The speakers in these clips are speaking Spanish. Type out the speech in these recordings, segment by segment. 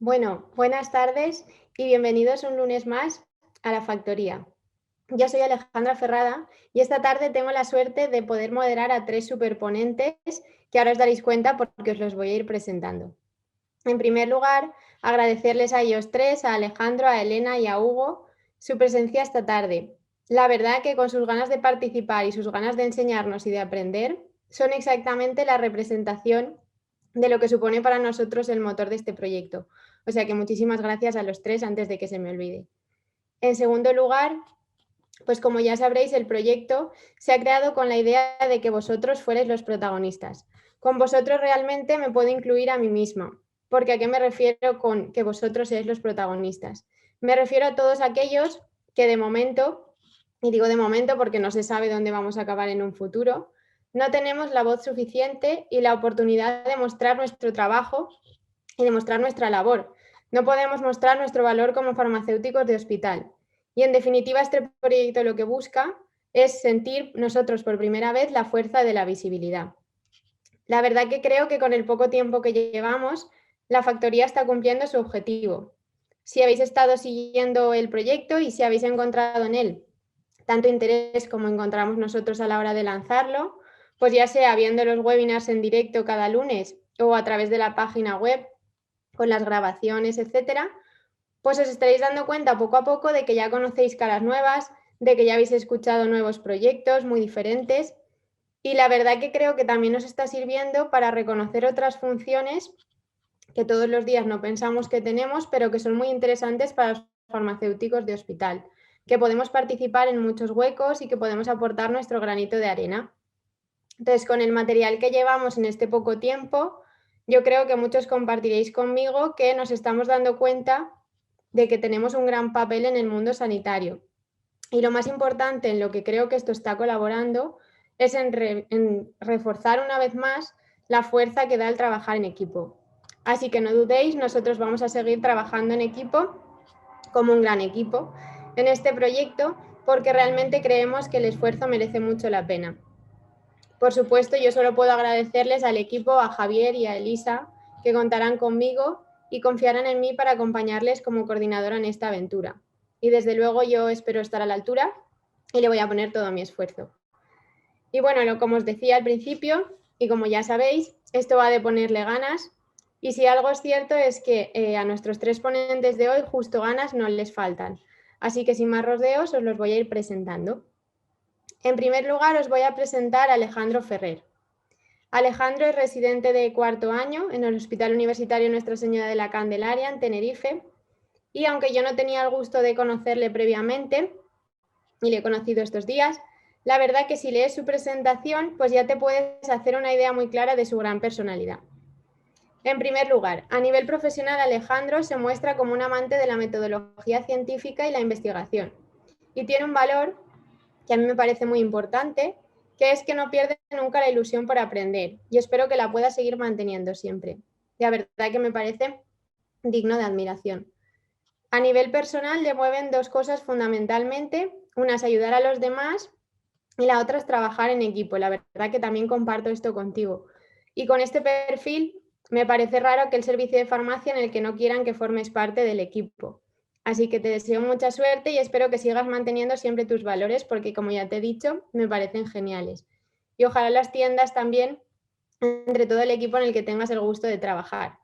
Bueno, buenas tardes y bienvenidos un lunes más a la factoría. Yo soy Alejandra Ferrada y esta tarde tengo la suerte de poder moderar a tres superponentes que ahora os daréis cuenta porque os los voy a ir presentando. En primer lugar, agradecerles a ellos tres, a Alejandro, a Elena y a Hugo, su presencia esta tarde. La verdad que con sus ganas de participar y sus ganas de enseñarnos y de aprender, son exactamente la representación de lo que supone para nosotros el motor de este proyecto. O sea que muchísimas gracias a los tres antes de que se me olvide. En segundo lugar, pues como ya sabréis, el proyecto se ha creado con la idea de que vosotros fuerais los protagonistas. Con vosotros realmente me puedo incluir a mí misma, porque ¿a qué me refiero con que vosotros seáis los protagonistas? Me refiero a todos aquellos que de momento, y digo de momento porque no se sabe dónde vamos a acabar en un futuro, no tenemos la voz suficiente y la oportunidad de mostrar nuestro trabajo y de mostrar nuestra labor. No podemos mostrar nuestro valor como farmacéuticos de hospital. Y en definitiva, este proyecto lo que busca es sentir nosotros por primera vez la fuerza de la visibilidad. La verdad que creo que con el poco tiempo que llevamos, la factoría está cumpliendo su objetivo. Si habéis estado siguiendo el proyecto y si habéis encontrado en él tanto interés como encontramos nosotros a la hora de lanzarlo, pues ya sea viendo los webinars en directo cada lunes o a través de la página web con las grabaciones, etcétera, pues os estaréis dando cuenta poco a poco de que ya conocéis caras nuevas, de que ya habéis escuchado nuevos proyectos muy diferentes y la verdad que creo que también nos está sirviendo para reconocer otras funciones que todos los días no pensamos que tenemos, pero que son muy interesantes para los farmacéuticos de hospital, que podemos participar en muchos huecos y que podemos aportar nuestro granito de arena. Entonces, con el material que llevamos en este poco tiempo, yo creo que muchos compartiréis conmigo que nos estamos dando cuenta de que tenemos un gran papel en el mundo sanitario. Y lo más importante en lo que creo que esto está colaborando es en reforzar una vez más la fuerza que da el trabajar en equipo. Así que no dudéis, nosotros vamos a seguir trabajando en equipo como un gran equipo en este proyecto porque realmente creemos que el esfuerzo merece mucho la pena. Por supuesto, yo solo puedo agradecerles al equipo, a Javier y a Elisa, que contarán conmigo y confiarán en mí para acompañarles como coordinadora en esta aventura. Y desde luego yo espero estar a la altura y le voy a poner todo mi esfuerzo. Y bueno, como os decía al principio, y como ya sabéis, esto va de ponerle ganas. Y si algo es cierto es que a nuestros tres ponentes de hoy justo ganas no les faltan. Así que sin más rodeos os los voy a ir presentando. En primer lugar os voy a presentar a Alejandro Ferrer. Alejandro es residente de cuarto año en el Hospital Universitario Nuestra Señora de la Candelaria, en Tenerife, y aunque yo no tenía el gusto de conocerle previamente, y le he conocido estos días, la verdad que si lees su presentación, pues ya te puedes hacer una idea muy clara de su gran personalidad. En primer lugar, a nivel profesional, Alejandro se muestra como un amante de la metodología científica y la investigación, y tiene un valor que a mí me parece muy importante, que es que no pierde nunca la ilusión por aprender y espero que la pueda seguir manteniendo siempre. La verdad que me parece digno de admiración. A nivel personal le mueven dos cosas fundamentalmente, una es ayudar a los demás y la otra es trabajar en equipo. La verdad que también comparto esto contigo. Y con este perfil me parece raro que el servicio de farmacia en el que no quieran que formes parte del equipo. Así que te deseo mucha suerte y espero que sigas manteniendo siempre tus valores porque, como ya te he dicho, me parecen geniales. Y ojalá las tiendas también entre todo el equipo en el que tengas el gusto de trabajar.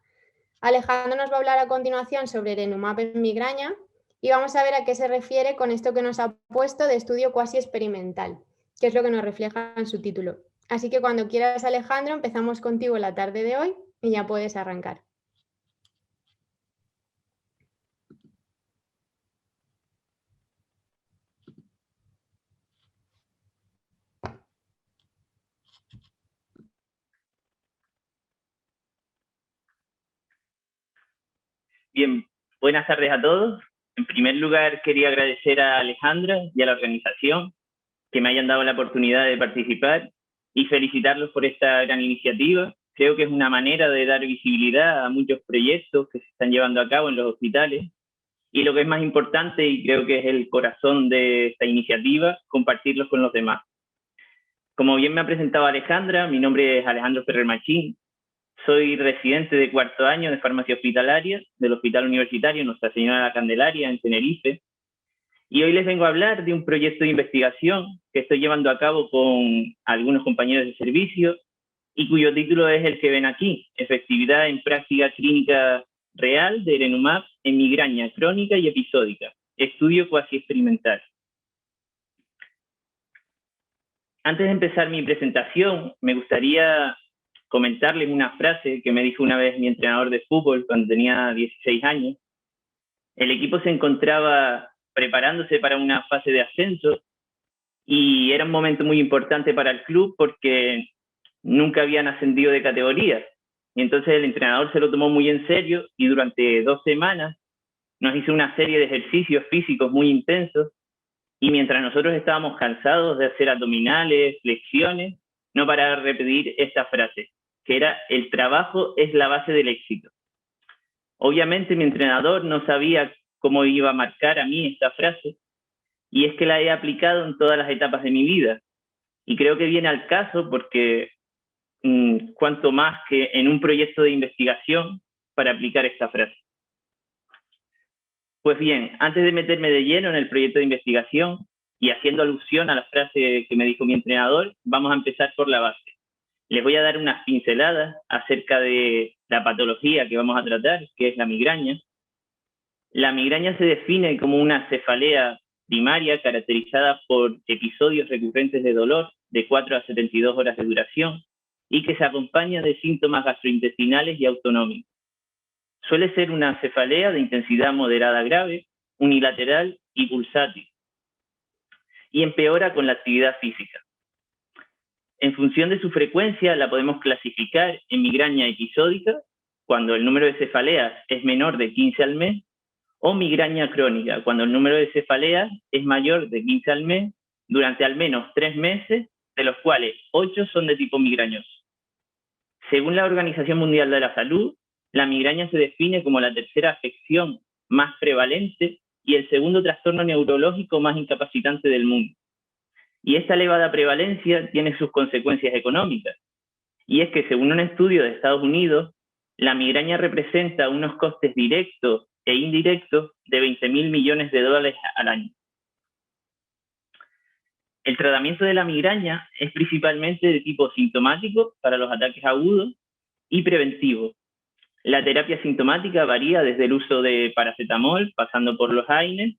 Alejandro nos va a hablar a continuación sobre Erenumab en migraña y vamos a ver a qué se refiere con esto que nos ha puesto de estudio cuasi experimental, que es lo que nos refleja en su título. Así que cuando quieras, Alejandro, empezamos contigo la tarde de hoy y ya puedes arrancar. Bien, buenas tardes a todos. En primer lugar, quería agradecer a Alejandra y a la organización que me hayan dado la oportunidad de participar y felicitarlos por esta gran iniciativa. Creo que es una manera de dar visibilidad a muchos proyectos que se están llevando a cabo en los hospitales y lo que es más importante, y creo que es el corazón de esta iniciativa, compartirlos con los demás. Como bien me ha presentado Alejandra, mi nombre es Alejandro Ferrer Machín. soy residente de cuarto año de farmacia hospitalaria del Hospital Universitario Nuestra Señora de la Candelaria en Tenerife. Y hoy les vengo a hablar de un proyecto de investigación que estoy llevando a cabo con algunos compañeros de servicio y cuyo título es el que ven aquí: Efectividad en práctica clínica real de Erenumab en migraña crónica y episódica, estudio cuasi experimental. Antes de empezar mi presentación, me gustaría comentarles una frase que me dijo una vez mi entrenador de fútbol cuando tenía 16 años. El equipo se encontraba preparándose para una fase de ascenso y era un momento muy importante para el club porque nunca habían ascendido de categoría. Y entonces el entrenador se lo tomó muy en serio y durante 2 semanas nos hizo una serie de ejercicios físicos muy intensos, y mientras nosotros estábamos cansados de hacer abdominales, flexiones, no paraba de repetir esta frase, que era: el trabajo es la base del éxito. Obviamente mi entrenador no sabía cómo iba a marcar a mí esta frase, y es que la he aplicado en todas las etapas de mi vida. Y creo que viene al caso porque cuanto más que en un proyecto de investigación para aplicar esta frase. Pues bien, antes de meterme de lleno en el proyecto de investigación y haciendo alusión a la frase que me dijo mi entrenador, vamos a empezar por la base. Les voy a dar unas pinceladas acerca de la patología que vamos a tratar, que es la migraña. La migraña se define como una cefalea primaria caracterizada por episodios recurrentes de dolor de 4 a 72 horas de duración y que se acompaña de síntomas gastrointestinales y autonómicos. Suele ser una cefalea de intensidad moderada grave, unilateral y pulsátil, y empeora con la actividad física. En función de su frecuencia, la podemos clasificar en migraña episódica, cuando el número de cefaleas es menor de 15 al mes, o migraña crónica, cuando el número de cefaleas es mayor de 15 al mes durante al menos 3 meses, de los cuales 8 son de tipo migrañoso. Según la Organización Mundial de la Salud, la migraña se define como la tercera afección más prevalente y el segundo trastorno neurológico más incapacitante del mundo. Y esta elevada prevalencia tiene sus consecuencias económicas. Y es que, según un estudio de Estados Unidos, la migraña representa unos costes directos e indirectos de 20.000 millones de dólares al año. El tratamiento de la migraña es principalmente de tipo sintomático para los ataques agudos y preventivo. La terapia sintomática varía desde el uso de paracetamol, pasando por los AINES,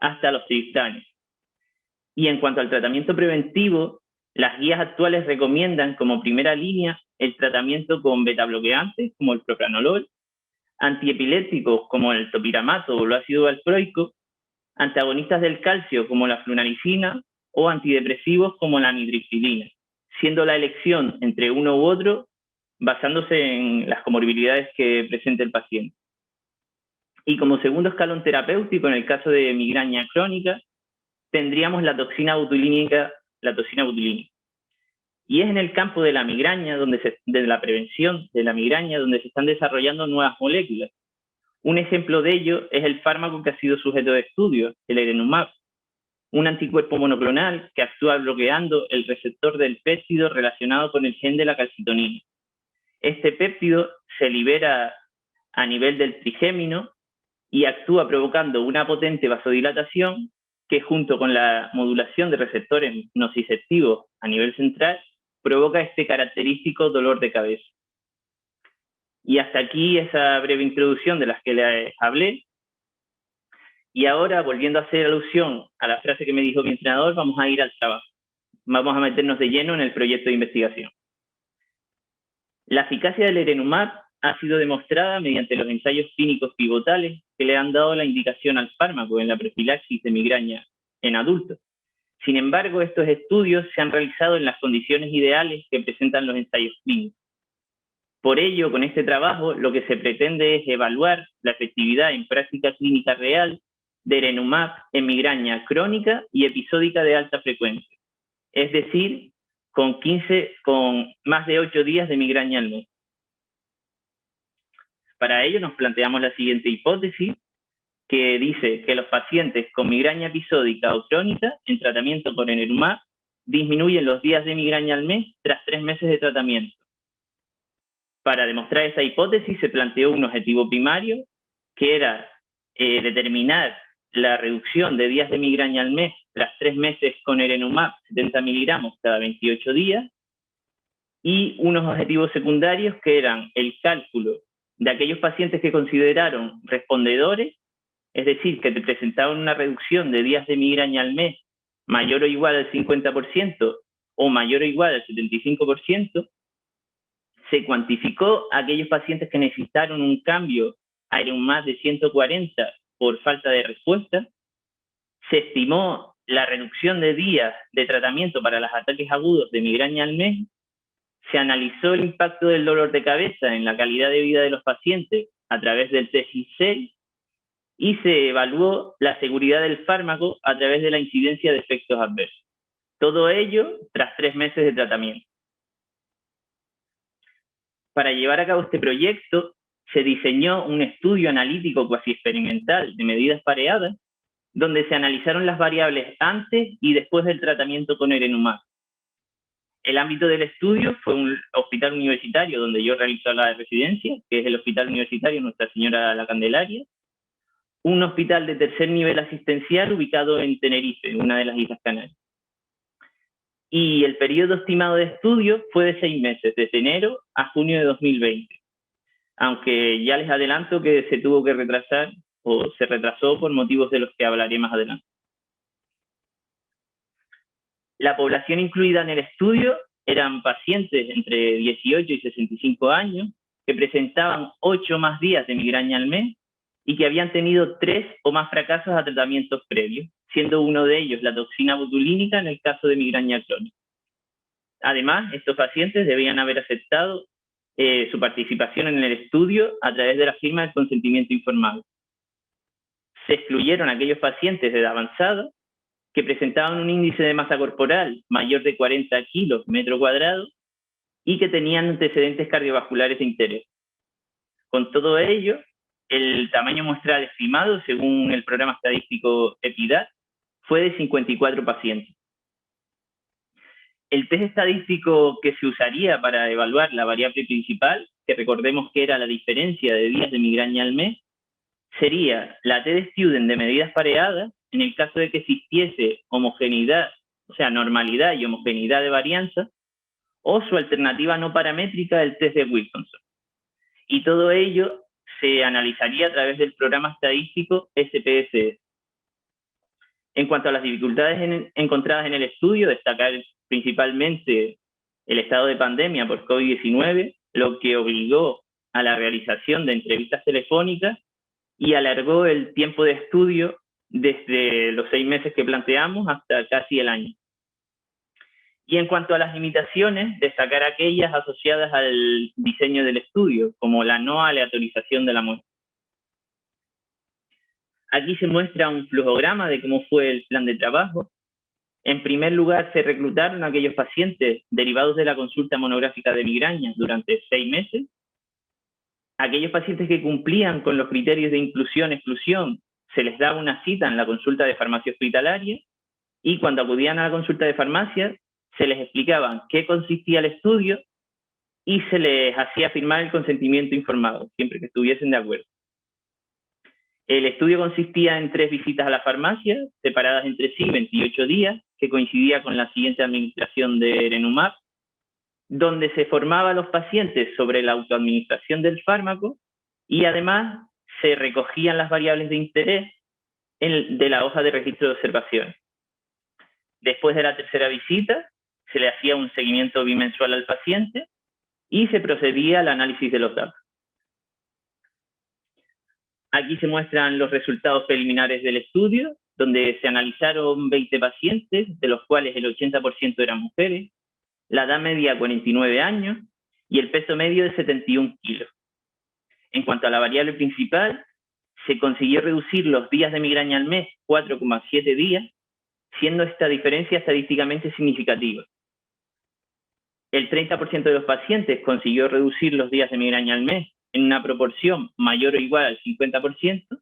hasta los triptanes. Y en cuanto al tratamiento preventivo, las guías actuales recomiendan como primera línea el tratamiento con betabloqueantes, como el propranolol, antiepilépticos como el topiramato o el ácido valproico, antagonistas del calcio como la flunarizina o antidepresivos como la nitriptilina, siendo la elección entre uno u otro basándose en las comorbilidades que presenta el paciente. Y como segundo escalón terapéutico, en el caso de migraña crónica, tendríamos la toxina botulínica. Y es en el campo de la migraña, de la prevención de la migraña, donde se están desarrollando nuevas moléculas. Un ejemplo de ello es el fármaco que ha sido sujeto de estudio, el Erenumab, un anticuerpo monoclonal que actúa bloqueando el receptor del péptido relacionado con el gen de la calcitonina. Este péptido se libera a nivel del trigémino y actúa provocando una potente vasodilatación que, junto con la modulación de receptores nociceptivos a nivel central, provoca este característico dolor de cabeza. Y hasta aquí esa breve introducción de las que les hablé. Y ahora, volviendo a hacer alusión a la frase que me dijo mi entrenador, vamos a ir al trabajo. Vamos a meternos de lleno en el proyecto de investigación. La eficacia del Erenumab ha sido demostrada mediante los ensayos clínicos pivotales que le han dado la indicación al fármaco en la profilaxis de migraña en adultos. Sin embargo, estos estudios se han realizado en las condiciones ideales que presentan los ensayos clínicos. Por ello, con este trabajo, lo que se pretende es evaluar la efectividad en práctica clínica real de Erenumab en migraña crónica y episódica de alta frecuencia, es decir, con más de 8 días de migraña al mes. Para ello nos planteamos la siguiente hipótesis, que dice que los pacientes con migraña episódica o crónica en tratamiento con Erenumab disminuyen los días de migraña al mes tras 3 meses de tratamiento. Para demostrar esa hipótesis se planteó un objetivo primario, que era determinar la reducción de días de migraña al mes tras 3 meses con erenumab 70 miligramos cada 28 días, y unos objetivos secundarios que eran el cálculo de aquellos pacientes que consideraron respondedores, es decir, que te presentaban una reducción de días de migraña al mes mayor o igual al 50% o mayor o igual al 75%, se cuantificó a aquellos pacientes que necesitaron un cambio a erenumab de 140 por falta de respuesta, se estimó la reducción de días de tratamiento para los ataques agudos de migraña al mes, se analizó el impacto del dolor de cabeza en la calidad de vida de los pacientes a través del test INSERI y se evaluó la seguridad del fármaco a través de la incidencia de efectos adversos. Todo ello tras 3 meses de tratamiento. Para llevar a cabo este proyecto, se diseñó un estudio analítico cuasi experimental de medidas pareadas, donde se analizaron las variables antes y después del tratamiento con erenumab. El ámbito del estudio fue un hospital universitario donde yo realizo la residencia, que es el Hospital Universitario Nuestra Señora de la Candelaria, un hospital de tercer nivel asistencial ubicado en Tenerife, una de las Islas Canarias. Y el periodo estimado de estudio fue de 6 meses, desde enero a junio de 2020. Aunque ya les adelanto que se tuvo que retrasar o se retrasó por motivos de los que hablaré más adelante. La población incluida en el estudio eran pacientes entre 18 y 65 años que presentaban 8 o más días de migraña al mes y que habían tenido 3 o más fracasos a tratamientos previos, siendo uno de ellos la toxina botulínica en el caso de migraña crónica. Además, estos pacientes debían haber aceptado su participación en el estudio a través de la firma del consentimiento informado. Se excluyeron aquellos pacientes de edad avanzada que presentaban un índice de masa corporal mayor de 40 kilos metro cuadrado y que tenían antecedentes cardiovasculares de interés. Con todo ello, el tamaño muestral estimado, según el programa estadístico EPIDAT, fue de 54 pacientes. El test estadístico que se usaría para evaluar la variable principal, que recordemos que era la diferencia de días de migraña al mes, sería la t-Student de medidas pareadas, en el caso de que existiese homogeneidad, o sea, normalidad y homogeneidad de varianza, o su alternativa no paramétrica del test de Wilkinson. Y todo ello se analizaría a través del programa estadístico SPSS. En cuanto a las dificultades encontradas en el estudio, destacar principalmente el estado de pandemia por COVID-19, lo que obligó a la realización de entrevistas telefónicas y alargó el tiempo de estudio desde los 6 meses que planteamos hasta casi el año. Y en cuanto a las limitaciones, destacar aquellas asociadas al diseño del estudio, como la no aleatorización de la muestra. Aquí se muestra un flujograma de cómo fue el plan de trabajo. En primer lugar, se reclutaron a aquellos pacientes derivados de la consulta monográfica de migraña durante 6 meses. Aquellos pacientes que cumplían con los criterios de inclusión-exclusión, se les daba una cita en la consulta de farmacia hospitalaria y cuando acudían a la consulta de farmacia, se les explicaba en qué consistía el estudio y se les hacía firmar el consentimiento informado, siempre que estuviesen de acuerdo. El estudio consistía en 3 visitas a la farmacia, separadas entre sí 28 días, que coincidía con la siguiente administración de erenumab, donde se formaba a los pacientes sobre la autoadministración del fármaco y además se recogían las variables de interés de la hoja de registro de observación. Después de la tercera visita, se le hacía un seguimiento bimensual al paciente y se procedía al análisis de los datos. Aquí se muestran los resultados preliminares del estudio, donde se analizaron 20 pacientes, de los cuales el 80% eran mujeres, la edad media 49 años y el peso medio de 71 kilos. En cuanto a la variable principal, se consiguió reducir los días de migraña al mes 4,7 días, siendo esta diferencia estadísticamente significativa. El 30% de los pacientes consiguió reducir los días de migraña al mes en una proporción mayor o igual al 50%,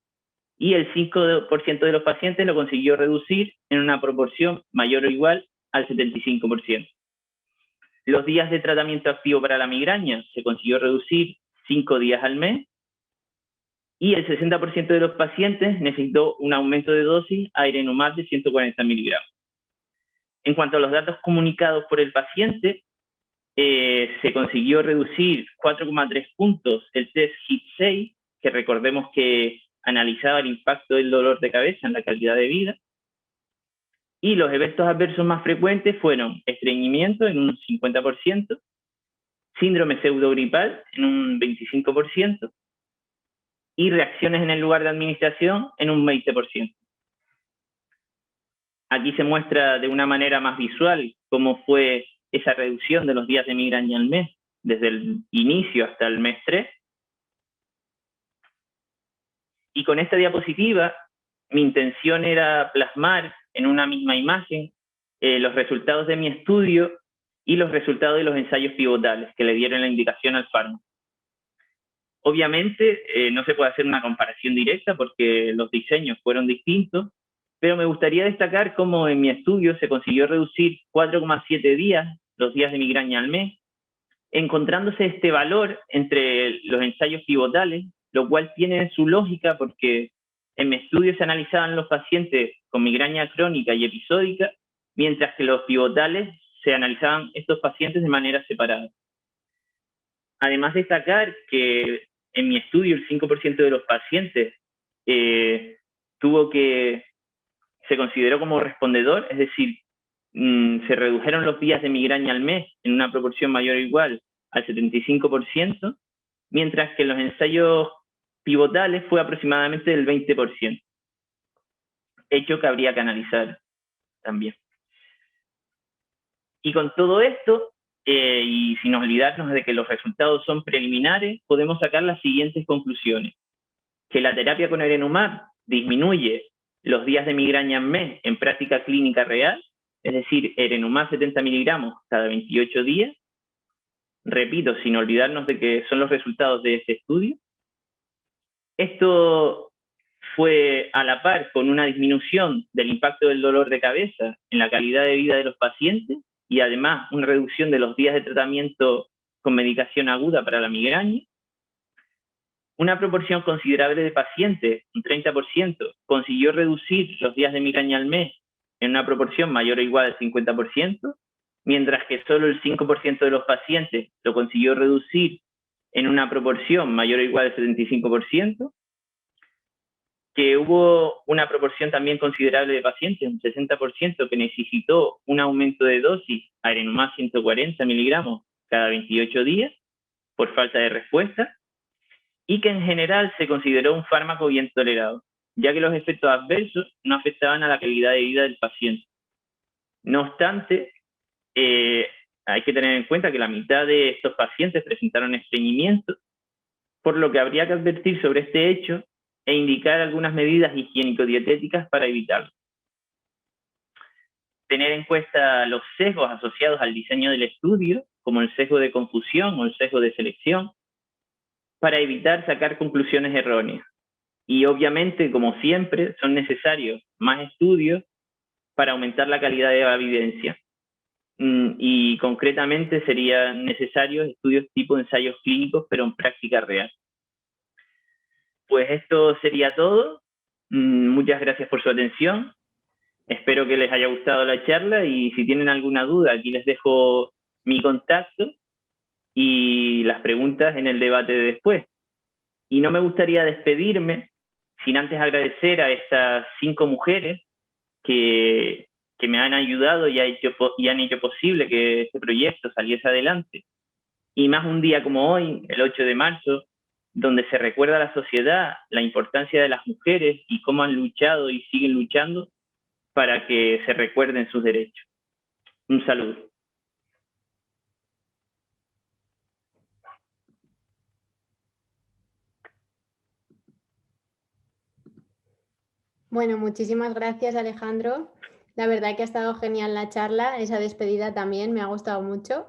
y el 5% de los pacientes lo consiguió reducir en una proporción mayor o igual al 75%. Los días de tratamiento activo para la migraña se consiguió reducir 5 días al mes y el 60% de los pacientes necesitó un aumento de dosis a Erenumab de 140 miligramos. En cuanto a los datos comunicados por el paciente, se consiguió reducir 4,3 puntos el test HIT-6, que recordemos que analizaba el impacto del dolor de cabeza en la calidad de vida. Y los eventos adversos más frecuentes fueron estreñimiento en un 50%, síndrome pseudogripal en un 25% y reacciones en el lugar de administración en un 20%. Aquí se muestra de una manera más visual cómo fue esa reducción de los días de migraña al mes, desde el inicio hasta el mes 3. Y con esta diapositiva, mi intención era plasmar en una misma imagen los resultados de mi estudio y los resultados de los ensayos pivotales que le dieron la indicación al fármaco. Obviamente, no se puede hacer una comparación directa porque los diseños fueron distintos, pero me gustaría destacar cómo en mi estudio se consiguió reducir 4,7 días los días de migraña al mes, encontrándose este valor entre los ensayos pivotales, lo cual tiene su lógica porque en mi estudio se analizaban los pacientes con migraña crónica y episódica, mientras que los pivotales se analizaban estos pacientes de manera separada. Además, destacar que en mi estudio el 5% de los pacientes se consideró como respondedor, es decir, se redujeron los días de migraña al mes en una proporción mayor o igual al 75%, mientras que en los ensayos pivotales fue aproximadamente del 20%, hecho que habría que analizar también. Y con todo esto, y sin olvidarnos de que los resultados son preliminares, podemos sacar las siguientes conclusiones. Que la terapia con Erenumab disminuye los días de migraña al mes en práctica clínica real, es decir, Erenumab 70 miligramos cada 28 días. Repito, sin olvidarnos de que son los resultados de este estudio. Esto fue a la par con una disminución del impacto del dolor de cabeza en la calidad de vida de los pacientes y además una reducción de los días de tratamiento con medicación aguda para la migraña. Una proporción considerable de pacientes, un 30%, consiguió reducir los días de migraña al mes en una proporción mayor o igual al 50%, mientras que solo el 5% de los pacientes lo consiguió reducir en una proporción mayor o igual al 75%, que hubo una proporción también considerable de pacientes, un 60%, que necesitó un aumento de dosis a Erenumab 140 miligramos cada 28 días por falta de respuesta, y que en general se consideró un fármaco bien tolerado, ya que los efectos adversos no afectaban a la calidad de vida del paciente. No obstante, hay que tener en cuenta que la mitad de estos pacientes presentaron estreñimiento, por lo que habría que advertir sobre este hecho e indicar algunas medidas higiénico-dietéticas para evitarlo. Tener en cuenta los sesgos asociados al diseño del estudio, como el sesgo de confusión o el sesgo de selección, para evitar sacar conclusiones erróneas. Y obviamente, como siempre, son necesarios más estudios para aumentar la calidad de la evidencia. Y concretamente serían necesarios estudios tipo ensayos clínicos, pero en práctica real. Pues esto sería todo. Muchas gracias por su atención. Espero que les haya gustado la charla y si tienen alguna duda, aquí les dejo mi contacto y las preguntas en el debate de después. Y no me gustaría despedirme sin antes agradecer a estas 5 mujeres que me han ayudado y han hecho posible que este proyecto saliese adelante. Y más un día como hoy, el 8 de marzo, donde se recuerda a la sociedad la importancia de las mujeres y cómo han luchado y siguen luchando para que se recuerden sus derechos. Un saludo. Bueno, muchísimas gracias, Alejandro. La verdad que ha estado genial la charla, esa despedida también me ha gustado mucho.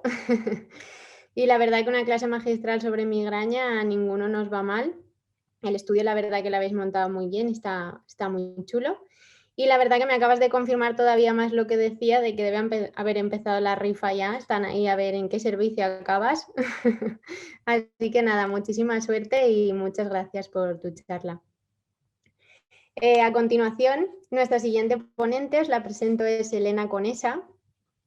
Y la verdad que una clase magistral sobre migraña a ninguno nos va mal. El estudio, la verdad que lo habéis montado muy bien, está muy chulo. Y la verdad que me acabas de confirmar todavía más lo que decía, de que debe haber empezado la rifa ya, están ahí a ver en qué servicio acabas. Así que nada, muchísima suerte y muchas gracias por tu charla. A continuación, nuestra siguiente ponente, os la presento, es Elena Conesa.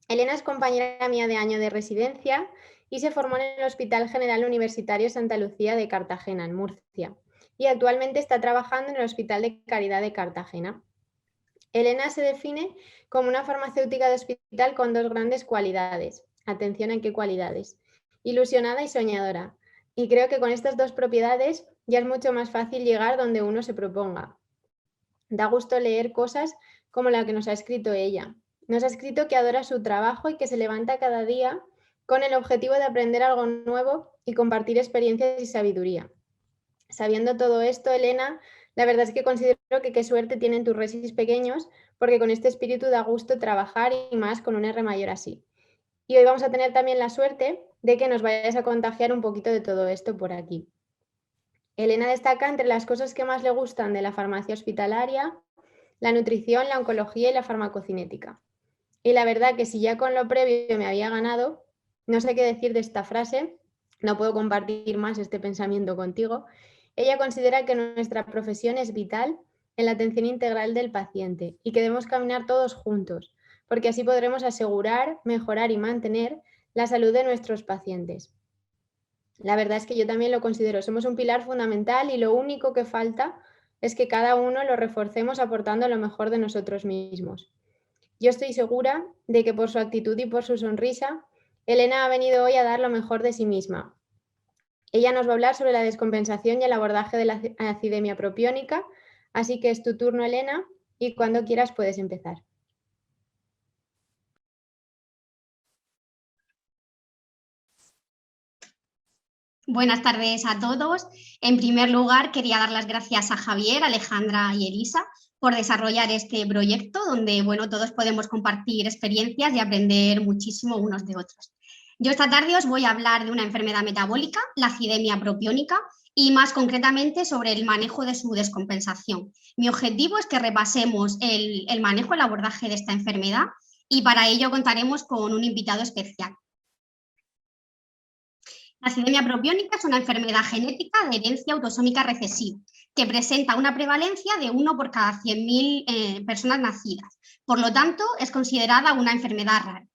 Elena es compañera mía de año de residencia y se formó en el Hospital General Universitario Santa Lucía de Cartagena, en Murcia, y actualmente está trabajando en el Hospital de Caridad de Cartagena. Elena se define como una farmacéutica de hospital con dos grandes cualidades. Atención a qué cualidades. Ilusionada y soñadora. Y creo que con estas dos propiedades ya es mucho más fácil llegar donde uno se proponga. Da gusto leer cosas como la que nos ha escrito ella. Nos ha escrito que adora su trabajo y que se levanta cada día con el objetivo de aprender algo nuevo y compartir experiencias y sabiduría. Sabiendo todo esto, Elena, la verdad es que considero que qué suerte tienen tus resis pequeños, porque con este espíritu da gusto trabajar y más con un R mayor así. Y hoy vamos a tener también la suerte de que nos vayas a contagiar un poquito de todo esto por aquí. Elena destaca entre las cosas que más le gustan de la farmacia hospitalaria, la nutrición, la oncología y la farmacocinética. Y la verdad que si ya con lo previo me había ganado, no sé qué decir de esta frase, no puedo compartir más este pensamiento contigo. Ella considera que nuestra profesión es vital en la atención integral del paciente y que debemos caminar todos juntos, porque así podremos asegurar, mejorar y mantener la salud de nuestros pacientes. La verdad es que yo también lo considero, somos un pilar fundamental y lo único que falta es que cada uno lo reforcemos aportando lo mejor de nosotros mismos. Yo estoy segura de que por su actitud y por su sonrisa, Elena ha venido hoy a dar lo mejor de sí misma. Ella nos va a hablar sobre la descompensación y el abordaje de la acidemia propiónica, así que es tu turno, Elena, y cuando quieras puedes empezar. Buenas tardes a todos. En primer lugar, quería dar las gracias a Javier, Alejandra y Elisa por desarrollar este proyecto donde, bueno, todos podemos compartir experiencias y aprender muchísimo unos de otros. Yo esta tarde os voy a hablar de una enfermedad metabólica, la acidemia propiónica, y más concretamente sobre el manejo de su descompensación. Mi objetivo es que repasemos el manejo, el abordaje de esta enfermedad, y para ello contaremos con un invitado especial. La acidemia propiónica es una enfermedad genética de herencia autosómica recesiva que presenta una prevalencia de 1 por cada 100.000 personas nacidas. Por lo tanto, es considerada una enfermedad rara.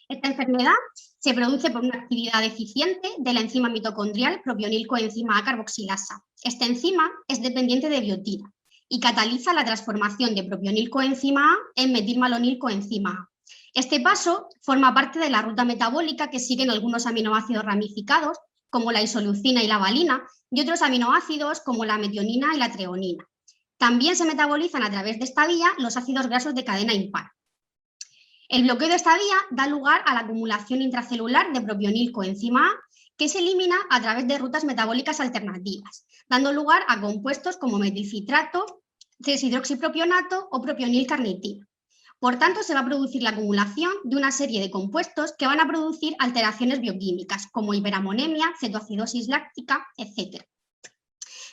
Esta enfermedad se produce por una actividad deficiente de la enzima mitocondrial propionilcoenzima A carboxilasa. Esta enzima es dependiente de biotina y cataliza la transformación de propionilcoenzima A en metilmalonilcoenzima A. Este paso forma parte de la ruta metabólica que siguen algunos aminoácidos ramificados, como la isoleucina y la valina, y otros aminoácidos como la metionina y la treonina. También se metabolizan a través de esta vía los ácidos grasos de cadena impar. El bloqueo de esta vía da lugar a la acumulación intracelular de propionilcoenzima A, que se elimina a través de rutas metabólicas alternativas, dando lugar a compuestos como metilcitrato, deshidroxipropionato o propionilcarnitina. Por tanto, se va a producir la acumulación de una serie de compuestos que van a producir alteraciones bioquímicas, como hiperamonemia, cetoacidosis láctica, etc.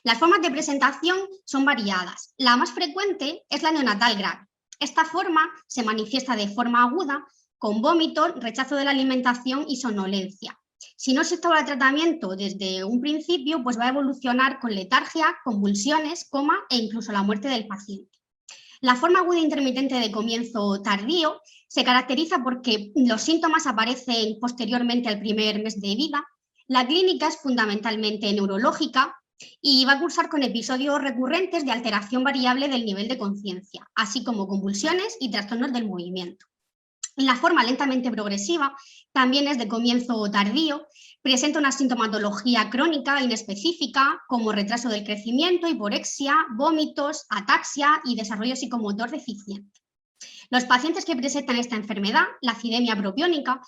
Las formas de presentación son variadas. La más frecuente es la neonatal grave. Esta forma se manifiesta de forma aguda, con vómito, rechazo de la alimentación y somnolencia. Si no se instaura tratamiento desde un principio, pues va a evolucionar con letargia, convulsiones, coma e incluso la muerte del paciente. La forma aguda intermitente de comienzo tardío se caracteriza porque los síntomas aparecen posteriormente al primer mes de vida. La clínica es fundamentalmente neurológica y va a cursar con episodios recurrentes de alteración variable del nivel de conciencia, así como convulsiones y trastornos del movimiento. La forma lentamente progresiva también es de comienzo tardío, presenta una sintomatología crónica inespecífica como retraso del crecimiento, hiporexia, vómitos, ataxia y desarrollo psicomotor deficiente. Los pacientes que presentan esta enfermedad, la acidemia propiónica,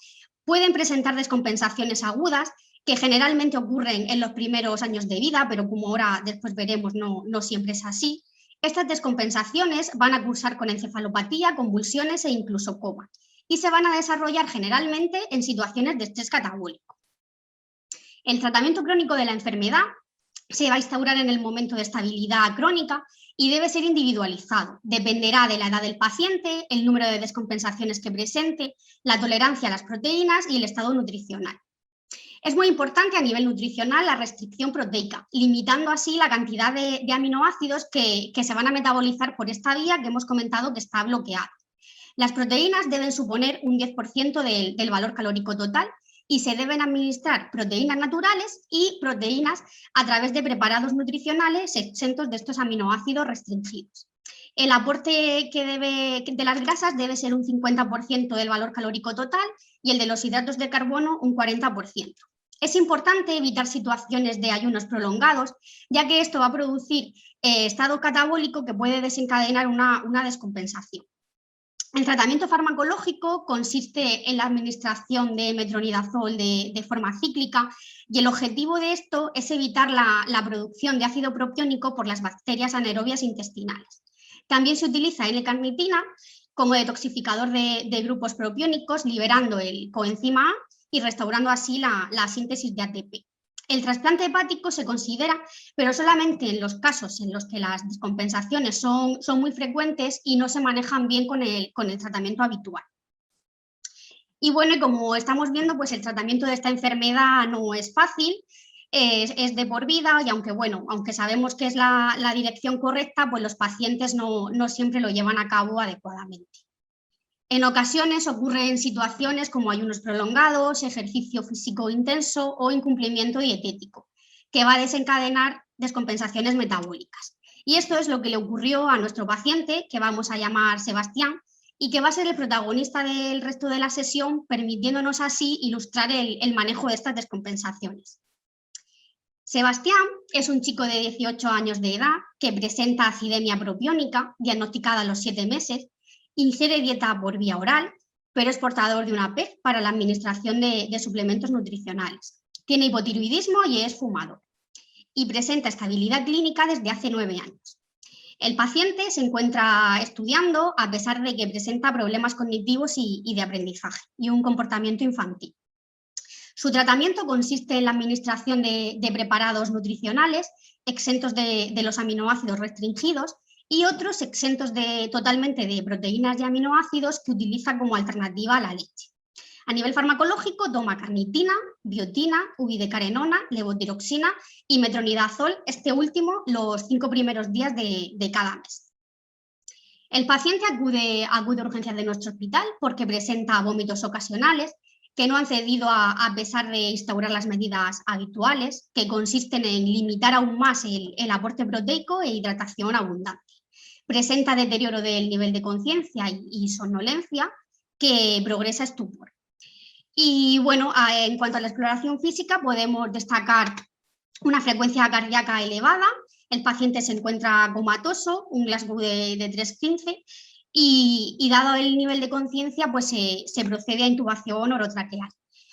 pueden presentar descompensaciones agudas que generalmente ocurren en los primeros años de vida, pero como ahora después veremos no siempre es así. Estas descompensaciones van a cursar con encefalopatía, convulsiones e incluso coma, y se van a desarrollar generalmente en situaciones de estrés catabólico. El tratamiento crónico de la enfermedad se va a instaurar en el momento de estabilidad crónica y debe ser individualizado. Dependerá de la edad del paciente, el número de descompensaciones que presente, la tolerancia a las proteínas y el estado nutricional. Es muy importante a nivel nutricional la restricción proteica, limitando así la cantidad de aminoácidos que se van a metabolizar por esta vía que hemos comentado que está bloqueada. Las proteínas deben suponer un 10% del valor calórico total y se deben administrar proteínas naturales y proteínas a través de preparados nutricionales exentos de estos aminoácidos restringidos. El aporte de las grasas debe ser un 50% del valor calórico total y el de los hidratos de carbono un 40%. Es importante evitar situaciones de ayunos prolongados, ya que esto va a producir estado catabólico que puede desencadenar una descompensación. El tratamiento farmacológico consiste en la administración de metronidazol de forma cíclica y el objetivo de esto es evitar la producción de ácido propiónico por las bacterias anaerobias intestinales. También se utiliza L-carnitina como detoxificador de grupos propiónicos, liberando el coenzima A y restaurando así la síntesis de ATP. El trasplante hepático se considera, pero solamente en los casos en los que las descompensaciones son muy frecuentes y no se manejan bien con el tratamiento habitual. Y bueno, y como estamos viendo, pues el tratamiento de esta enfermedad no es fácil, es de por vida y aunque sabemos que es la dirección correcta, pues los pacientes no siempre lo llevan a cabo adecuadamente. En ocasiones ocurren situaciones como ayunos prolongados, ejercicio físico intenso o incumplimiento dietético, que va a desencadenar descompensaciones metabólicas. Y esto es lo que le ocurrió a nuestro paciente, que vamos a llamar Sebastián, y que va a ser el protagonista del resto de la sesión, permitiéndonos así ilustrar el manejo de estas descompensaciones. Sebastián es un chico de 18 años de edad que presenta acidemia propiónica, diagnosticada a los 7 meses, ingiere dieta por vía oral, pero es portador de una PEG para la administración de suplementos nutricionales. Tiene hipotiroidismo y es fumador. Y presenta estabilidad clínica desde hace 9 años. El paciente se encuentra estudiando a pesar de que presenta problemas cognitivos y de aprendizaje y un comportamiento infantil. Su tratamiento consiste en la administración de preparados nutricionales exentos de los aminoácidos restringidos y otros exentos totalmente de proteínas y aminoácidos que utiliza como alternativa a la leche. A nivel farmacológico toma carnitina, biotina, ubidecarenona, levotiroxina y metronidazol, este último los 5 primeros días de cada mes. El paciente acude a urgencias de nuestro hospital porque presenta vómitos ocasionales que no han cedido a pesar de instaurar las medidas habituales, que consisten en limitar aún más el aporte proteico e hidratación abundante. Presenta deterioro del nivel de conciencia y somnolencia, que progresa a estupor. Y bueno, en cuanto a la exploración física, podemos destacar una frecuencia cardíaca elevada, el paciente se encuentra comatoso, un Glasgow de 3,15 y dado el nivel de conciencia, pues se procede a intubación orotraqueal.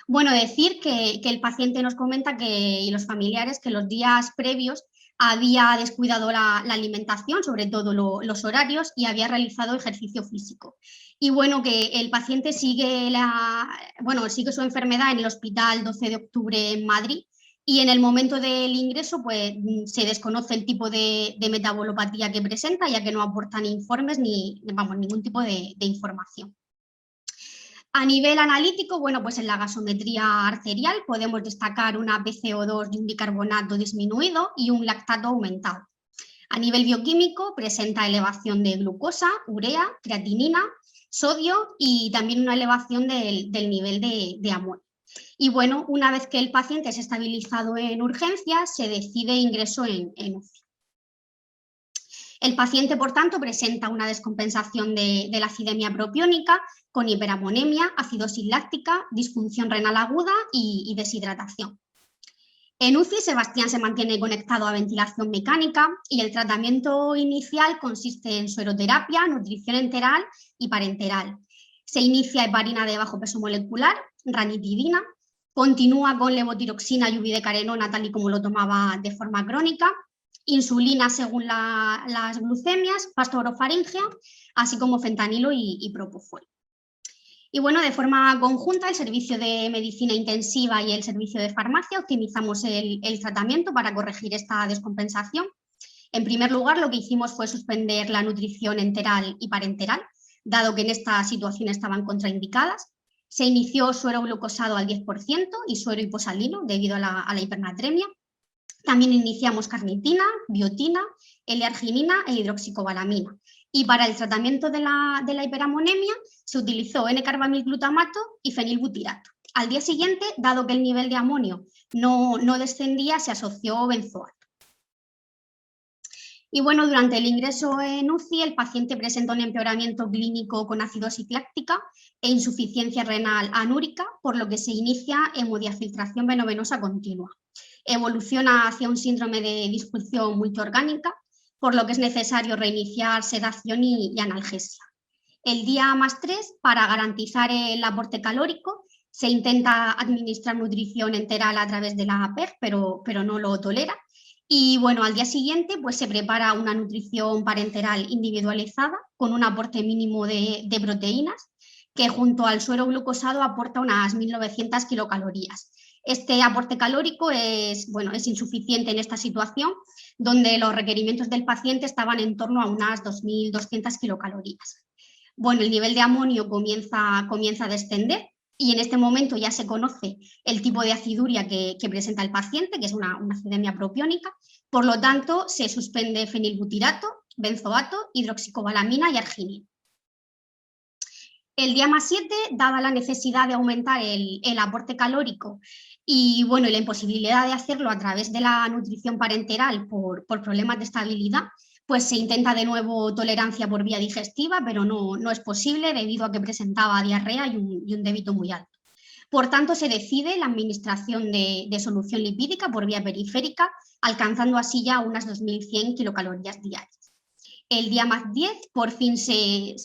Bueno, decir que el paciente nos comenta y los familiares que los días previos había descuidado la alimentación, sobre todo los horarios, y había realizado ejercicio físico. Y bueno, que el paciente sigue su enfermedad en el Hospital 12 de Octubre en Madrid, y en el momento del ingreso pues se desconoce el tipo de metabolopatía que presenta, ya que no aportan informes ningún tipo de información. A nivel analítico, bueno, pues en la gasometría arterial podemos destacar una PCO2 de un bicarbonato disminuido y un lactato aumentado. A nivel bioquímico presenta elevación de glucosa, urea, creatinina, sodio y también una elevación del nivel de amonio. Y bueno, una vez que el paciente es estabilizado en urgencias, se decide ingreso en UCI. El paciente, por tanto, presenta una descompensación de la acidemia propiónica con hiperamonemia, acidosis láctica, disfunción renal aguda y deshidratación. En UCI, Sebastián se mantiene conectado a ventilación mecánica y el tratamiento inicial consiste en sueroterapia, nutrición enteral y parenteral. Se inicia heparina de bajo peso molecular, ranitidina, continúa con levotiroxina y ubidecarenona tal y como lo tomaba de forma crónica, insulina según las glucemias, pasta orofaríngea, así como fentanilo y propofol. Y bueno, de forma conjunta, el servicio de medicina intensiva y el servicio de farmacia optimizamos el tratamiento para corregir esta descompensación. En primer lugar, lo que hicimos fue suspender la nutrición enteral y parenteral, dado que en esta situación estaban contraindicadas. Se inició suero glucosado al 10% y suero hiposalino debido a la hipernatremia. También iniciamos carnitina, biotina, L-arginina e hidroxicobalamina. Y para el tratamiento de la hiperamonemia se utilizó N-carbamilglutamato y fenilbutirato. Al día siguiente, dado que el nivel de amonio no descendía, se asoció benzoato. Y bueno, durante el ingreso en UCI, el paciente presenta un empeoramiento clínico con acidosis láctica e insuficiencia renal anúrica, por lo que se inicia hemodiafiltración venovenosa continua. Evoluciona hacia un síndrome de disfunción multiorgánica, por lo que es necesario reiniciar sedación y analgesia. El día +3, para garantizar el aporte calórico, se intenta administrar nutrición enteral a través de la PEG, pero no lo tolera. Y bueno, al día siguiente pues, se prepara una nutrición parenteral individualizada con un aporte mínimo de proteínas, que junto al suero glucosado aporta unas 1.900 kilocalorías. Este aporte calórico es insuficiente en esta situación, donde los requerimientos del paciente estaban en torno a unas 2.200 kilocalorías. Bueno, el nivel de amonio comienza a descender y en este momento ya se conoce el tipo de aciduria que presenta el paciente, que es una acidemia propiónica. Por lo tanto, se suspende fenilbutirato, benzoato, hidroxicobalamina y arginina. El día +7, dada la necesidad de aumentar el aporte calórico y la imposibilidad de hacerlo a través de la nutrición parenteral por problemas de estabilidad, pues se intenta de nuevo tolerancia por vía digestiva, pero no es posible debido a que presentaba diarrea y un débito muy alto. Por tanto, se decide la administración de solución lipídica por vía periférica, alcanzando así ya unas 2.100 kilocalorías diarias. El día +10, por fin se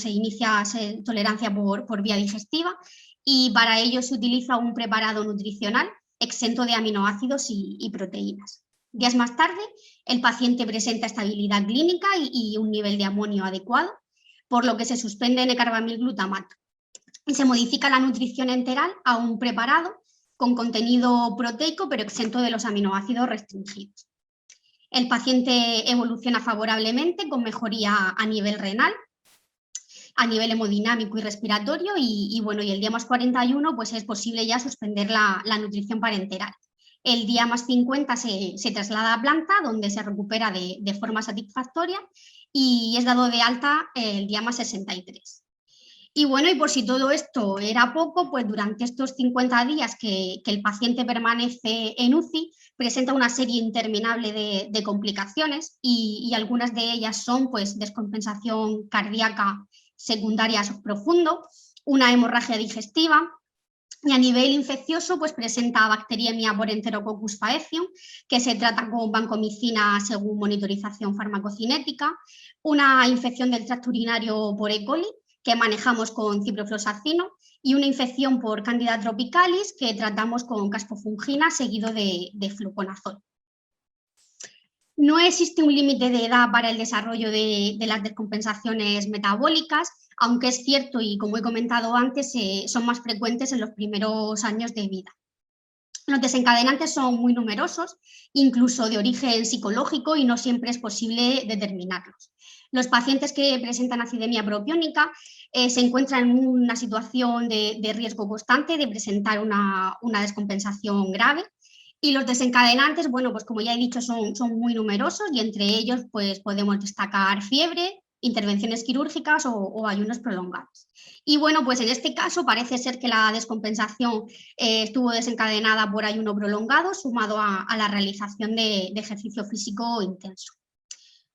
inicia tolerancia por vía digestiva y para ello se utiliza un preparado nutricional exento de aminoácidos y proteínas. Días más tarde, el paciente presenta estabilidad clínica y un nivel de amonio adecuado, por lo que se suspende N-carbamilglutamato y se modifica la nutrición enteral a un preparado con contenido proteico pero exento de los aminoácidos restringidos. El paciente evoluciona favorablemente con mejoría a nivel renal, a nivel hemodinámico y respiratorio y el día +41 pues es posible ya suspender la nutrición parenteral. El día +50 se traslada a planta, donde se recupera de forma satisfactoria y es dado de alta el día +63. Y por si todo esto era poco, pues durante estos 50 días que el paciente permanece en UCI, presenta una serie interminable de complicaciones y algunas de ellas son pues descompensación cardíaca secundaria subprofundo, una hemorragia digestiva, y a nivel infeccioso pues presenta bacteriemia por Enterococcus faecium, que se trata con vancomicina según monitorización farmacocinética, una infección del tracto urinario por E. coli, que manejamos con ciprofloxacino, y una infección por Candida tropicalis, que tratamos con caspofungina seguido de fluconazol. No existe un límite de edad para el desarrollo de las descompensaciones metabólicas, aunque es cierto, y como he comentado antes, son más frecuentes en los primeros años de vida. Los desencadenantes son muy numerosos, incluso de origen psicológico, y no siempre es posible determinarlos. Los pacientes que presentan acidemia propiónica se encuentran en una situación de riesgo constante de presentar una descompensación grave. Y los desencadenantes, pues como ya he dicho, son muy numerosos y entre ellos pues podemos destacar fiebre, intervenciones quirúrgicas o ayunos prolongados. Y pues en este caso parece ser que la descompensación estuvo desencadenada por ayuno prolongado sumado a la realización de ejercicio físico intenso.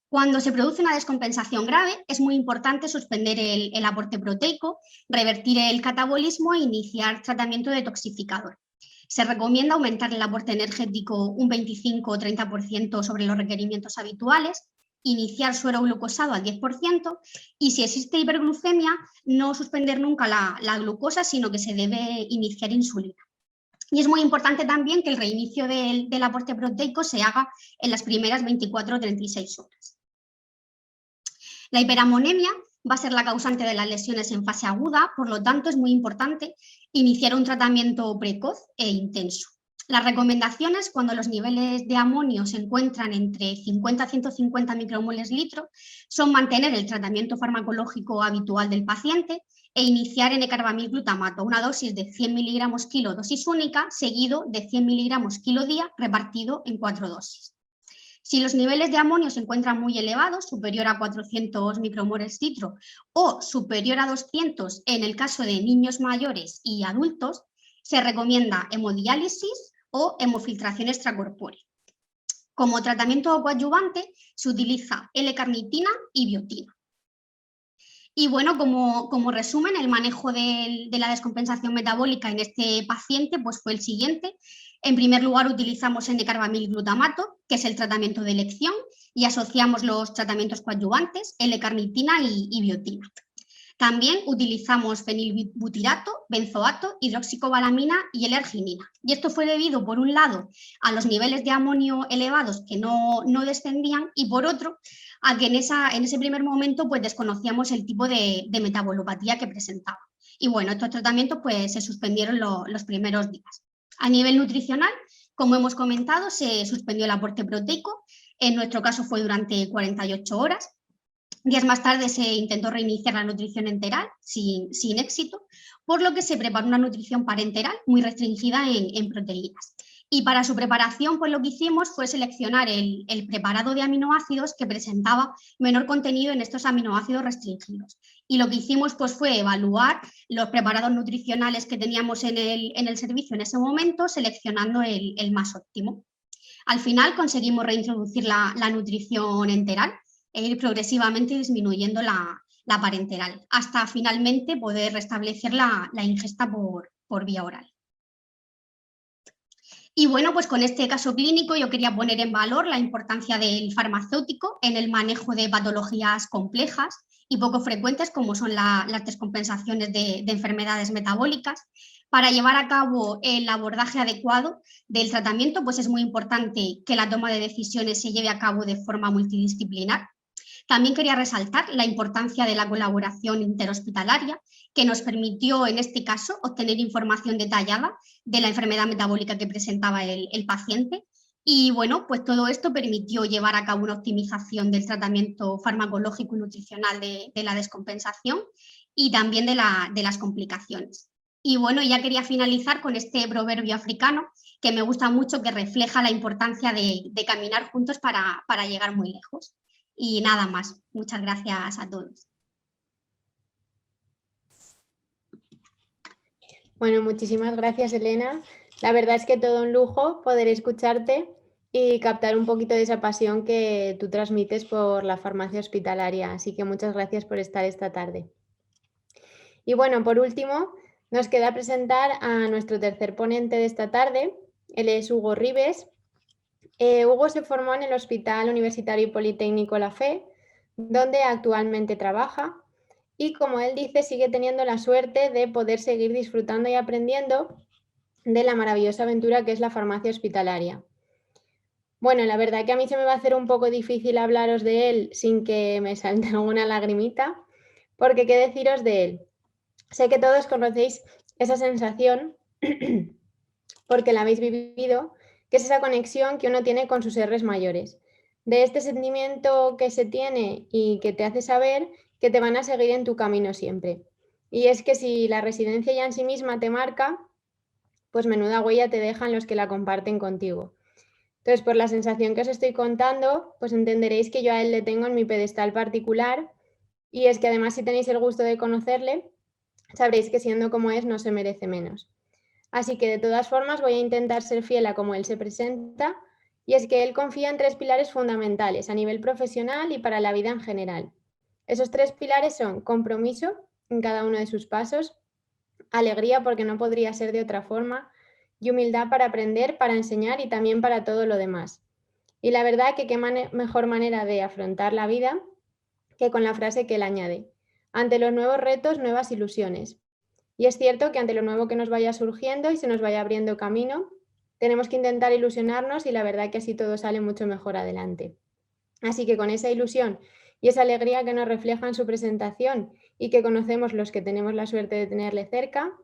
Cuando se produce una descompensación grave es muy importante suspender el aporte proteico, revertir el catabolismo e iniciar tratamiento detoxificador. Se recomienda aumentar el aporte energético un 25 o 30% sobre los requerimientos habituales, iniciar suero glucosado al 10% y si existe hiperglucemia, no suspender nunca la glucosa, sino que se debe iniciar insulina. Y es muy importante también que el reinicio del aporte proteico se haga en las primeras 24 o 36 horas. La hiperamonemia va a ser la causante de las lesiones en fase aguda, por lo tanto es muy importante iniciar un tratamiento precoz e intenso. Las recomendaciones cuando los niveles de amonio se encuentran entre 50 a 150 micromoles litro son mantener el tratamiento farmacológico habitual del paciente e iniciar N-carbamil glutamato, una dosis de 100 miligramos kilo dosis única, seguido de 100 miligramos kilo día repartido en 4 dosis. Si los niveles de amonio se encuentran muy elevados, superior a 400 micromoles litro o superior a 200 en el caso de niños mayores y adultos, se recomienda hemodiálisis o hemofiltración extracorpórea. Como tratamiento coadyuvante se utiliza L-carnitina y biotina. Y bueno, como resumen, el manejo de la descompensación metabólica en este paciente pues fue el siguiente. En primer lugar, utilizamos N-carbamil glutamato, que es el tratamiento de elección, y asociamos los tratamientos coadyuvantes, L-carnitina y biotina. También utilizamos fenilbutirato, benzoato, hidroxicobalamina y L-arginina. Y esto fue debido, por un lado, a los niveles de amonio elevados que no descendían y, por otro, a que en ese primer momento pues, desconocíamos el tipo de metabolopatía que presentaba. Y bueno, estos tratamientos pues, se suspendieron los primeros días. A nivel nutricional, como hemos comentado, se suspendió el aporte proteico. En nuestro caso fue durante 48 horas. Días más tarde se intentó reiniciar la nutrición enteral sin éxito, por lo que se preparó una nutrición parenteral muy restringida en proteínas. Y para su preparación, pues lo que hicimos fue seleccionar el preparado de aminoácidos que presentaba menor contenido en estos aminoácidos restringidos. Y lo que hicimos pues, fue evaluar los preparados nutricionales que teníamos en el servicio en ese momento, seleccionando el más óptimo. Al final conseguimos reintroducir la nutrición enteral e ir progresivamente disminuyendo la parenteral, hasta finalmente poder restablecer la ingesta por vía oral. Y bueno, pues con este caso clínico yo quería poner en valor la importancia del farmacéutico en el manejo de patologías complejas y poco frecuentes como son las descompensaciones de enfermedades metabólicas. Para llevar a cabo el abordaje adecuado del tratamiento, pues es muy importante que la toma de decisiones se lleve a cabo de forma multidisciplinar. También quería resaltar la importancia de la colaboración interhospitalaria, que nos permitió, en este caso, obtener información detallada de la enfermedad metabólica que presentaba el paciente. Y bueno, pues todo esto permitió llevar a cabo una optimización del tratamiento farmacológico y nutricional de la descompensación y también de las complicaciones. Y bueno, ya quería finalizar con este proverbio africano que me gusta mucho, que refleja la importancia de caminar juntos para llegar muy lejos. Y nada más. Muchas gracias a todos. Bueno, muchísimas gracias, Elena. La verdad es que todo un lujo poder escucharte y captar un poquito de esa pasión que tú transmites por la farmacia hospitalaria. Así que muchas gracias por estar esta tarde. Y bueno, por último, nos queda presentar a nuestro tercer ponente de esta tarde. Él es Hugo Ribes. Hugo se formó en el Hospital Universitario y Politécnico La Fe, donde actualmente trabaja. Y como él dice, sigue teniendo la suerte de poder seguir disfrutando y aprendiendo de la maravillosa aventura que es la farmacia hospitalaria. Bueno, la verdad que a mí se me va a hacer un poco difícil hablaros de él sin que me salte alguna lagrimita, porque qué deciros de él. Sé que todos conocéis esa sensación, porque la habéis vivido, que es esa conexión que uno tiene con sus seres mayores. De este sentimiento que se tiene y que te hace saber que te van a seguir en tu camino siempre. Y es que si la residencia ya en sí misma te marca, pues menuda huella te dejan los que la comparten contigo. Entonces, por la sensación que os estoy contando, pues entenderéis que yo a él le tengo en mi pedestal particular, y es que además si tenéis el gusto de conocerle, sabréis que siendo como es no se merece menos. Así que de todas formas voy a intentar ser fiel a cómo él se presenta, y es que él confía en 3 pilares fundamentales a nivel profesional y para la vida en general. Esos 3 pilares son compromiso en cada uno de sus pasos, alegría porque no podría ser de otra forma, y humildad para aprender, para enseñar y también para todo lo demás. Y la verdad que qué mejor manera de afrontar la vida que con la frase que él añade: ante los nuevos retos, nuevas ilusiones. Y es cierto que ante lo nuevo que nos vaya surgiendo y se nos vaya abriendo camino, tenemos que intentar ilusionarnos, y la verdad que así todo sale mucho mejor adelante. Así que con esa ilusión y esa alegría que nos refleja en su presentación y que conocemos los que tenemos la suerte de tenerle cerca,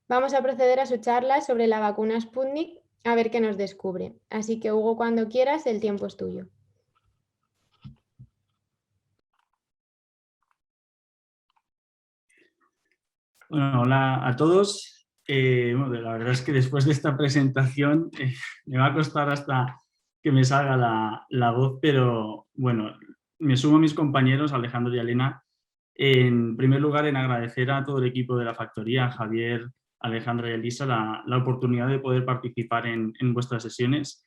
vamos a proceder a su charla sobre la vacuna Sputnik a ver qué nos descubre. Así que, Hugo, cuando quieras, el tiempo es tuyo. Bueno, hola a todos. Bueno, la verdad es que después de esta presentación me va a costar hasta que me salga la voz, pero bueno, me sumo a mis compañeros Alejandro y Elena. En primer lugar, en agradecer a todo el equipo de la factoría, a Javier, Alejandra y Elisa, la oportunidad de poder participar en vuestras sesiones,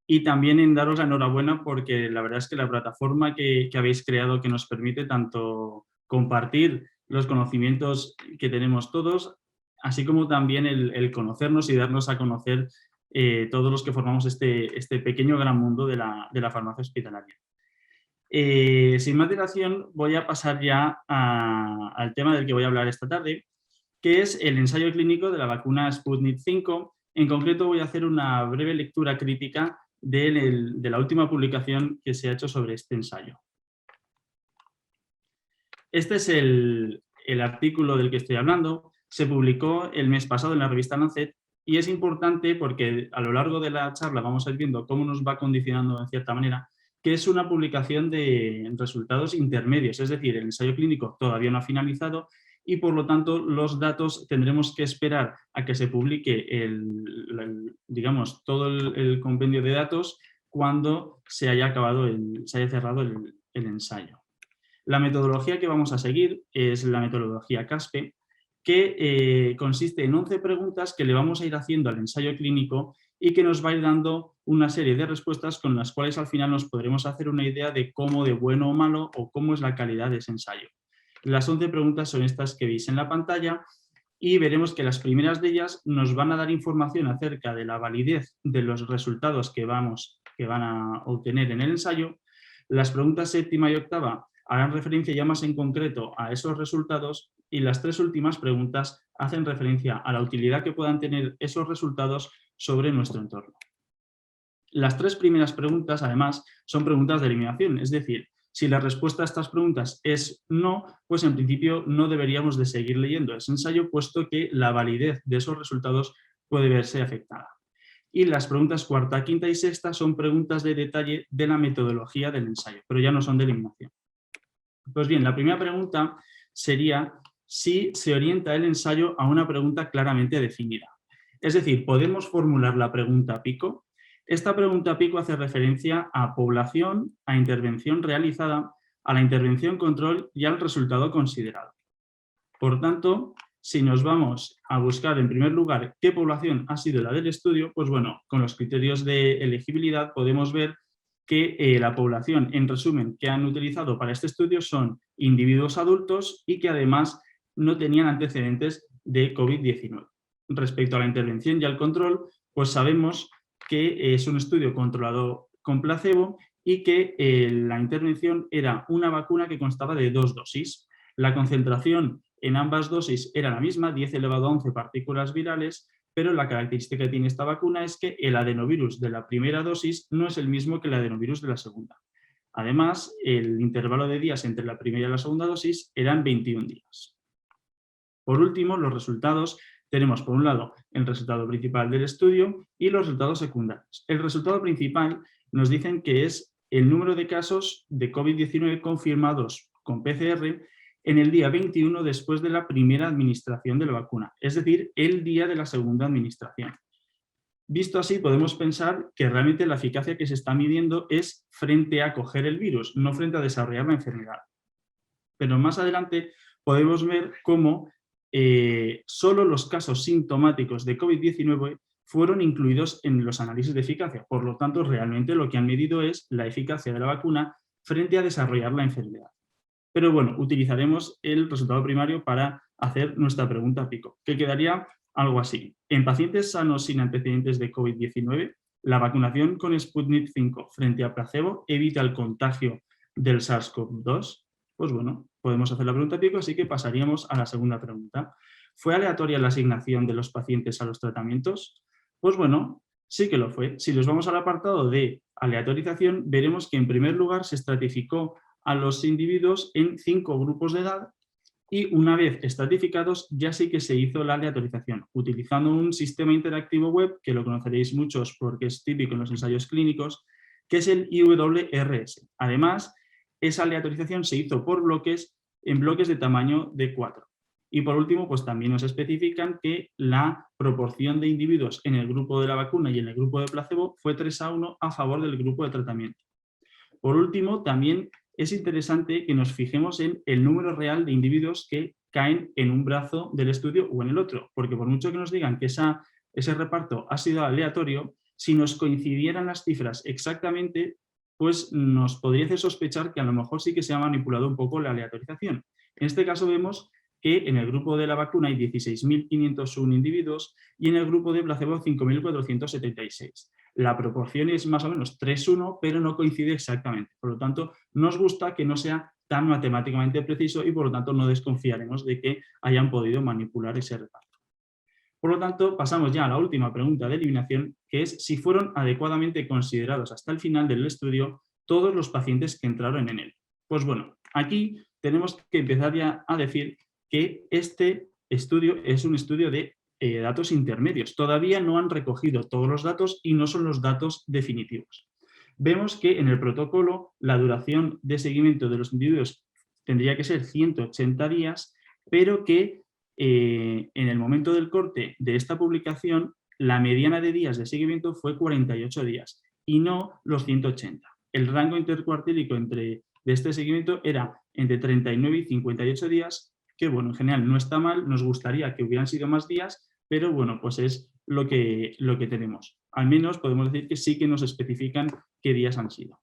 y también en daros la enhorabuena porque la verdad es que la plataforma que habéis creado, que nos permite tanto compartir los conocimientos que tenemos todos, así como también el conocernos y darnos a conocer todos los que formamos este pequeño gran mundo de la farmacia hospitalaria. Sin más dilación, voy a pasar ya al tema del que voy a hablar esta tarde, que es el ensayo clínico de la vacuna Sputnik V. En concreto, voy a hacer una breve lectura crítica de la última publicación que se ha hecho sobre este ensayo. Este es el artículo del que estoy hablando. Se publicó el mes pasado en la revista Lancet y es importante porque a lo largo de la charla vamos a ir viendo cómo nos va condicionando en cierta manera, que es una publicación de resultados intermedios, es decir, el ensayo clínico todavía no ha finalizado y por lo tanto los datos tendremos que esperar a que se publique digamos, todo el compendio de datos cuando se haya acabado, se haya cerrado el ensayo. La metodología que vamos a seguir es la metodología CASPE, que consiste en 11 preguntas que le vamos a ir haciendo al ensayo clínico y que nos va a ir dando una serie de respuestas con las cuales al final nos podremos hacer una idea de cómo, de bueno o malo, o cómo es la calidad de ese ensayo. Las 11 preguntas son estas que veis en la pantalla y veremos que las primeras de ellas nos van a dar información acerca de la validez de los resultados que van a obtener en el ensayo. Las preguntas séptima y octava harán referencia ya más en concreto a esos resultados y las tres últimas preguntas hacen referencia a la utilidad que puedan tener esos resultados sobre nuestro entorno. Las tres primeras preguntas, además, son preguntas de eliminación, es decir, si la respuesta a estas preguntas es no, pues en principio no deberíamos de seguir leyendo ese ensayo, puesto que la validez de esos resultados puede verse afectada. Y las preguntas cuarta, quinta y sexta son preguntas de detalle de la metodología del ensayo, pero ya no son de eliminación. Pues bien, la primera pregunta sería si se orienta el ensayo a una pregunta claramente definida. Es decir, ¿podemos formular la pregunta pico? Esta pregunta pico hace referencia a población, a intervención realizada, a la intervención control y al resultado considerado. Por tanto, si nos vamos a buscar en primer lugar qué población ha sido la del estudio, pues bueno, con los criterios de elegibilidad podemos ver que la población, en resumen, que han utilizado para este estudio son individuos adultos y que además no tenían antecedentes de COVID-19. Respecto a la intervención y al control, pues sabemos que es un estudio controlado con placebo y que la intervención era una vacuna que constaba de 2 dosis. La concentración en ambas dosis era la misma, 10 elevado a 11 partículas virales, pero la característica que tiene esta vacuna es que el adenovirus de la primera dosis no es el mismo que el adenovirus de la segunda. Además, el intervalo de días entre la primera y la segunda dosis eran 21 días. Por último, los resultados. Tenemos, por un lado, el resultado principal del estudio y los resultados secundarios. El resultado principal nos dicen que es el número de casos de COVID-19 confirmados con PCR en el día 21 después de la primera administración de la vacuna, es decir, el día de la segunda administración. Visto así, podemos pensar que realmente la eficacia que se está midiendo es frente a coger el virus, no frente a desarrollar la enfermedad. Pero más adelante podemos ver cómo solo los casos sintomáticos de COVID-19 fueron incluidos en los análisis de eficacia. Por lo tanto, realmente lo que han medido es la eficacia de la vacuna frente a desarrollar la enfermedad. Pero bueno, utilizaremos el resultado primario para hacer nuestra pregunta pico, que quedaría algo así. En pacientes sanos sin antecedentes de COVID-19, la vacunación con Sputnik V frente a placebo evita el contagio del SARS-CoV-2. Pues bueno, podemos hacer la pregunta pico, así que pasaríamos a la segunda pregunta. ¿Fue aleatoria la asignación de los pacientes a los tratamientos? Pues bueno, sí que lo fue. Si nos vamos al apartado de aleatorización, veremos que en primer lugar se estratificó a los individuos en 5 grupos de edad Y una vez estratificados, ya sí que se hizo la aleatorización, utilizando un sistema interactivo web, que lo conoceréis muchos porque es típico en los ensayos clínicos, que es el IWRS. Además, esa aleatorización se hizo por bloques, en bloques de tamaño de 4. Y por último, pues también nos especifican que la proporción de individuos en el grupo de la vacuna y en el grupo de placebo fue 3:1 a favor del grupo de tratamiento. Por último, también es interesante que nos fijemos en el número real de individuos que caen en un brazo del estudio o en el otro, porque por mucho que nos digan que ese reparto ha sido aleatorio, si nos coincidieran las cifras exactamente, pues nos podría hacer sospechar que a lo mejor sí que se ha manipulado un poco la aleatorización. En este caso vemos que en el grupo de la vacuna hay 16.501 individuos y en el grupo de placebo 5.476. La proporción es más o menos 3:1, pero no coincide exactamente. Por lo tanto, nos gusta que no sea tan matemáticamente preciso y por lo tanto no desconfiaremos de que hayan podido manipular ese reparto. Por lo tanto, pasamos ya a la última pregunta de eliminación, que es si fueron adecuadamente considerados hasta el final del estudio todos los pacientes que entraron en él. Pues bueno, aquí tenemos que empezar ya a decir que este estudio es un estudio de datos intermedios. Todavía no han recogido todos los datos y no son los datos definitivos. Vemos que en el protocolo la duración de seguimiento de los individuos tendría que ser 180 días, pero que en el momento del corte de esta publicación la mediana de días de seguimiento fue 48 días y no los 180. El rango intercuartílico de este seguimiento era entre 39 y 58 días, que bueno, en general no está mal, nos gustaría que hubieran sido más días, pero bueno, pues es lo que tenemos. Al menos podemos decir que sí que nos especifican qué días han sido.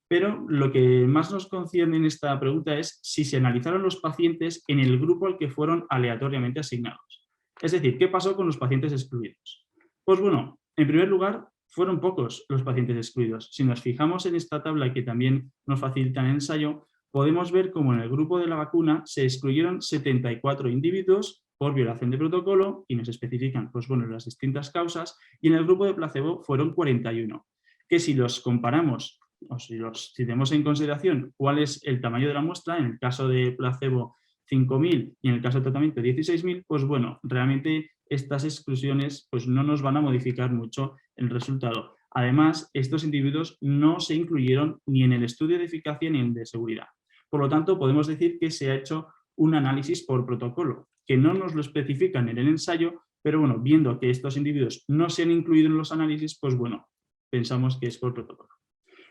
Pero lo que más nos concierne en esta pregunta es si se analizaron los pacientes en el grupo al que fueron aleatoriamente asignados. Es decir, ¿qué pasó con los pacientes excluidos? Pues bueno, en primer lugar, fueron pocos los pacientes excluidos. Si nos fijamos en esta tabla que también nos facilita el ensayo, podemos ver cómo en el grupo de la vacuna se excluyeron 74 individuos por violación de protocolo y nos especifican pues, bueno, las distintas causas, y en el grupo de placebo fueron 41, que si los comparamos o si tenemos en consideración cuál es el tamaño de la muestra, en el caso de placebo 5.000 y en el caso de tratamiento 16.000, pues bueno, realmente estas exclusiones pues no nos van a modificar mucho el resultado. Además, estos individuos no se incluyeron ni en el estudio de eficacia ni en el de seguridad. Por lo tanto, podemos decir que se ha hecho un análisis por protocolo, que no nos lo especifican en el ensayo, pero bueno, viendo que estos individuos no se han incluido en los análisis, pues bueno, pensamos que es por protocolo.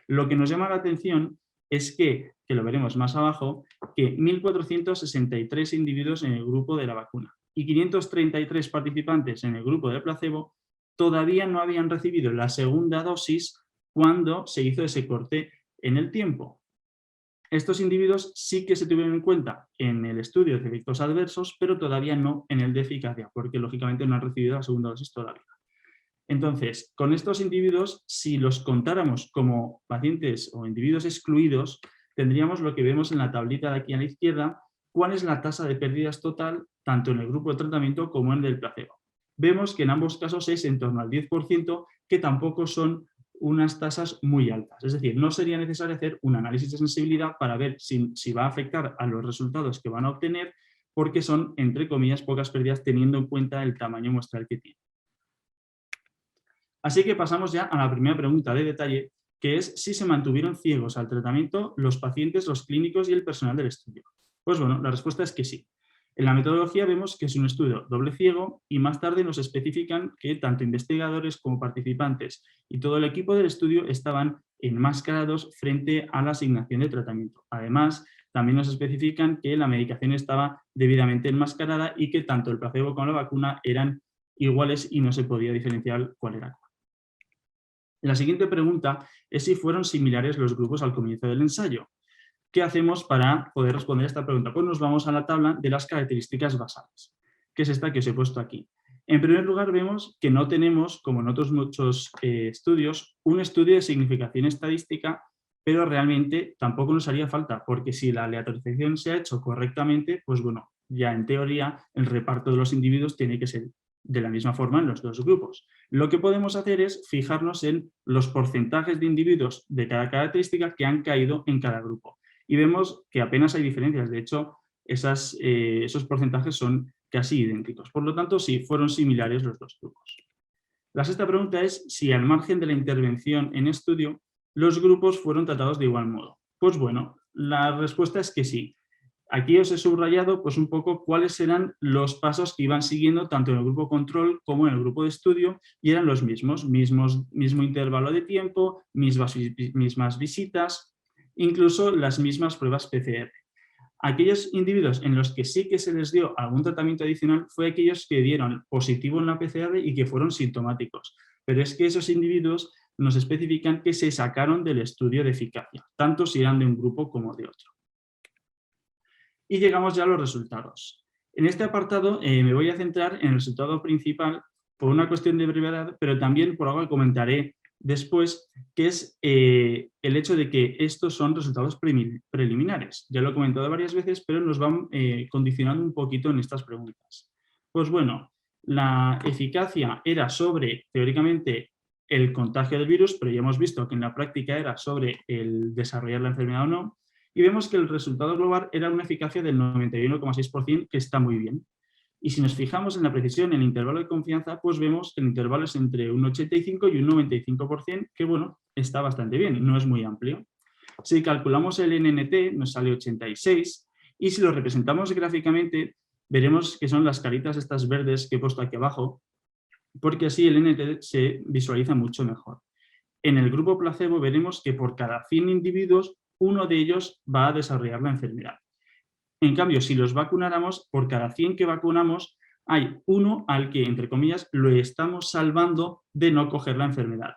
Lo que nos llama la atención es que lo veremos más abajo, que 1.463 individuos en el grupo de la vacuna y 533 participantes en el grupo de placebo todavía no habían recibido la segunda dosis cuando se hizo ese corte en el tiempo. Estos individuos sí que se tuvieron en cuenta en el estudio de efectos adversos, pero todavía no en el de eficacia, porque lógicamente no han recibido la segunda dosis todavía. Entonces, con estos individuos, si los contáramos como pacientes o individuos excluidos, tendríamos lo que vemos en la tablita de aquí a la izquierda, cuál es la tasa de pérdidas total, tanto en el grupo de tratamiento como en el del placebo. Vemos que en ambos casos es en torno al 10%, que tampoco son unas tasas muy altas. Es decir, no sería necesario hacer un análisis de sensibilidad para ver si va a afectar a los resultados que van a obtener, porque son, entre comillas, pocas pérdidas teniendo en cuenta el tamaño muestral que tiene. Así que pasamos ya a la primera pregunta de detalle, que es si se mantuvieron ciegos al tratamiento los pacientes, los clínicos y el personal del estudio. Pues bueno, la respuesta es que sí. En la metodología vemos que es un estudio doble ciego y más tarde nos especifican que tanto investigadores como participantes y todo el equipo del estudio estaban enmascarados frente a la asignación de tratamiento. Además, también nos especifican que la medicación estaba debidamente enmascarada y que tanto el placebo como la vacuna eran iguales y no se podía diferenciar cuál era cuál. La siguiente pregunta es si fueron similares los grupos al comienzo del ensayo. ¿Qué hacemos para poder responder a esta pregunta? Pues nos vamos a la tabla de las características basales, que es esta que os he puesto aquí. En primer lugar, vemos que no tenemos, como en otros muchos estudios, un estudio de significación estadística, pero realmente tampoco nos haría falta, porque si la aleatorización se ha hecho correctamente, pues bueno, ya en teoría el reparto de los individuos tiene que ser de la misma forma en los dos grupos. Lo que podemos hacer es fijarnos en los porcentajes de individuos de cada característica que han caído en cada grupo. Y vemos que apenas hay diferencias. De hecho, esos porcentajes son casi idénticos. Por lo tanto, sí, fueron similares los dos grupos. La sexta pregunta es si al margen de la intervención en estudio, los grupos fueron tratados de igual modo. Pues bueno, la respuesta es que sí. Aquí os he subrayado pues un poco cuáles serán los pasos que iban siguiendo tanto en el grupo control como en el grupo de estudio, y eran los mismo intervalo de tiempo, mismas visitas, incluso las mismas pruebas PCR. Aquellos individuos en los que sí que se les dio algún tratamiento adicional fue aquellos que dieron positivo en la PCR y que fueron sintomáticos. Pero es que esos individuos nos especifican que se sacaron del estudio de eficacia, tanto si eran de un grupo como de otro. Y llegamos ya a los resultados. En este apartado me voy a centrar en el resultado principal por una cuestión de brevedad, pero también por algo que comentaré después, que es el hecho de que estos son resultados preliminares. Ya lo he comentado varias veces, pero nos van condicionando un poquito en estas preguntas. Pues bueno, la eficacia era sobre, teóricamente, el contagio del virus, pero ya hemos visto que en la práctica era sobre el desarrollar la enfermedad o no, y vemos que el resultado global era una eficacia del 91,6%, que está muy bien. Y si nos fijamos en la precisión, en el intervalo de confianza, pues vemos que el intervalo es entre un 85 y un 95%, que bueno, está bastante bien, no es muy amplio. Si calculamos el NNT, nos sale 86, y si lo representamos gráficamente, veremos que son las caritas estas verdes que he puesto aquí abajo, porque así el NNT se visualiza mucho mejor. En el grupo placebo veremos que por cada 100 individuos, uno de ellos va a desarrollar la enfermedad. En cambio, si los vacunáramos, por cada 100 que vacunamos, hay uno al que, entre comillas, lo estamos salvando de no coger la enfermedad.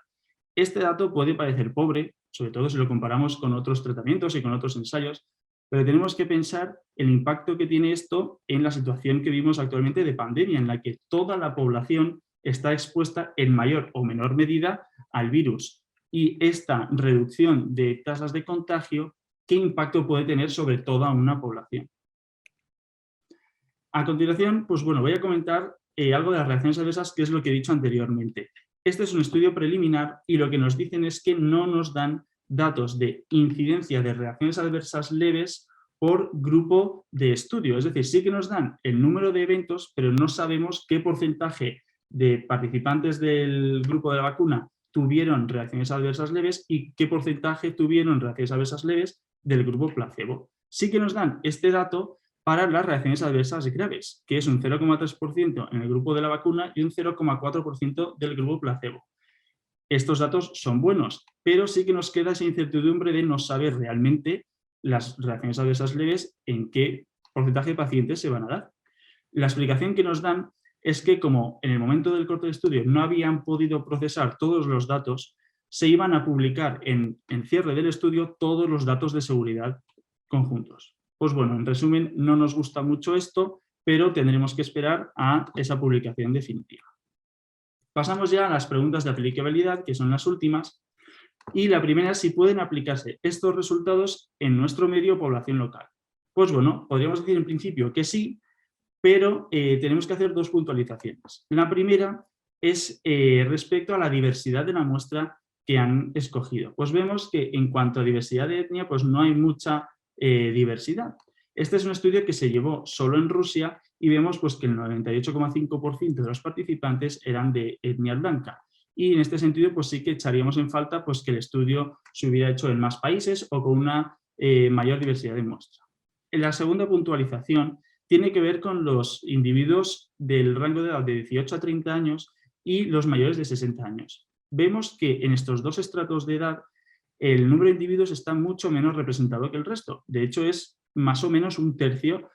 Este dato puede parecer pobre, sobre todo si lo comparamos con otros tratamientos y con otros ensayos, pero tenemos que pensar el impacto que tiene esto en la situación que vivimos actualmente de pandemia, en la que toda la población está expuesta en mayor o menor medida al virus. Y esta reducción de tasas de contagio, ¿qué impacto puede tener sobre toda una población? A continuación, pues bueno, voy a comentar algo de las reacciones adversas, que es lo que he dicho anteriormente. Este es un estudio preliminar y lo que nos dicen es que no nos dan datos de incidencia de reacciones adversas leves por grupo de estudio. Es decir, sí que nos dan el número de eventos, pero no sabemos qué porcentaje de participantes del grupo de la vacuna tuvieron reacciones adversas leves y qué porcentaje tuvieron reacciones adversas leves del grupo placebo. Sí que nos dan este dato para las reacciones adversas graves, que es un 0,3% en el grupo de la vacuna y un 0,4% del grupo placebo. Estos datos son buenos, pero sí que nos queda esa incertidumbre de no saber realmente las reacciones adversas leves en qué porcentaje de pacientes se van a dar. La explicación que nos dan es que como en el momento del corte de estudio no habían podido procesar todos los datos, se iban a publicar en cierre del estudio todos los datos de seguridad conjuntos. Pues bueno, en resumen, no nos gusta mucho esto, pero tendremos que esperar a esa publicación definitiva. Pasamos ya a las preguntas de aplicabilidad, que son las últimas, y la primera es si pueden aplicarse estos resultados en nuestro medio o población local. Pues bueno, podríamos decir en principio que sí, pero tenemos que hacer dos puntualizaciones. La primera es respecto a la diversidad de la muestra que han escogido. Pues vemos que en cuanto a diversidad de etnia, pues no hay mucha diversidad. Este es un estudio que se llevó solo en Rusia y vemos pues, que el 98,5% de los participantes eran de etnia blanca. Y en este sentido pues, sí que echaríamos en falta pues, que el estudio se hubiera hecho en más países o con una mayor diversidad de muestra. La segunda puntualización tiene que ver con los individuos del rango de edad de 18 a 30 años y los mayores de 60 años. Vemos que en estos dos estratos de edad el número de individuos está mucho menos representado que el resto. De hecho, es más o menos un tercio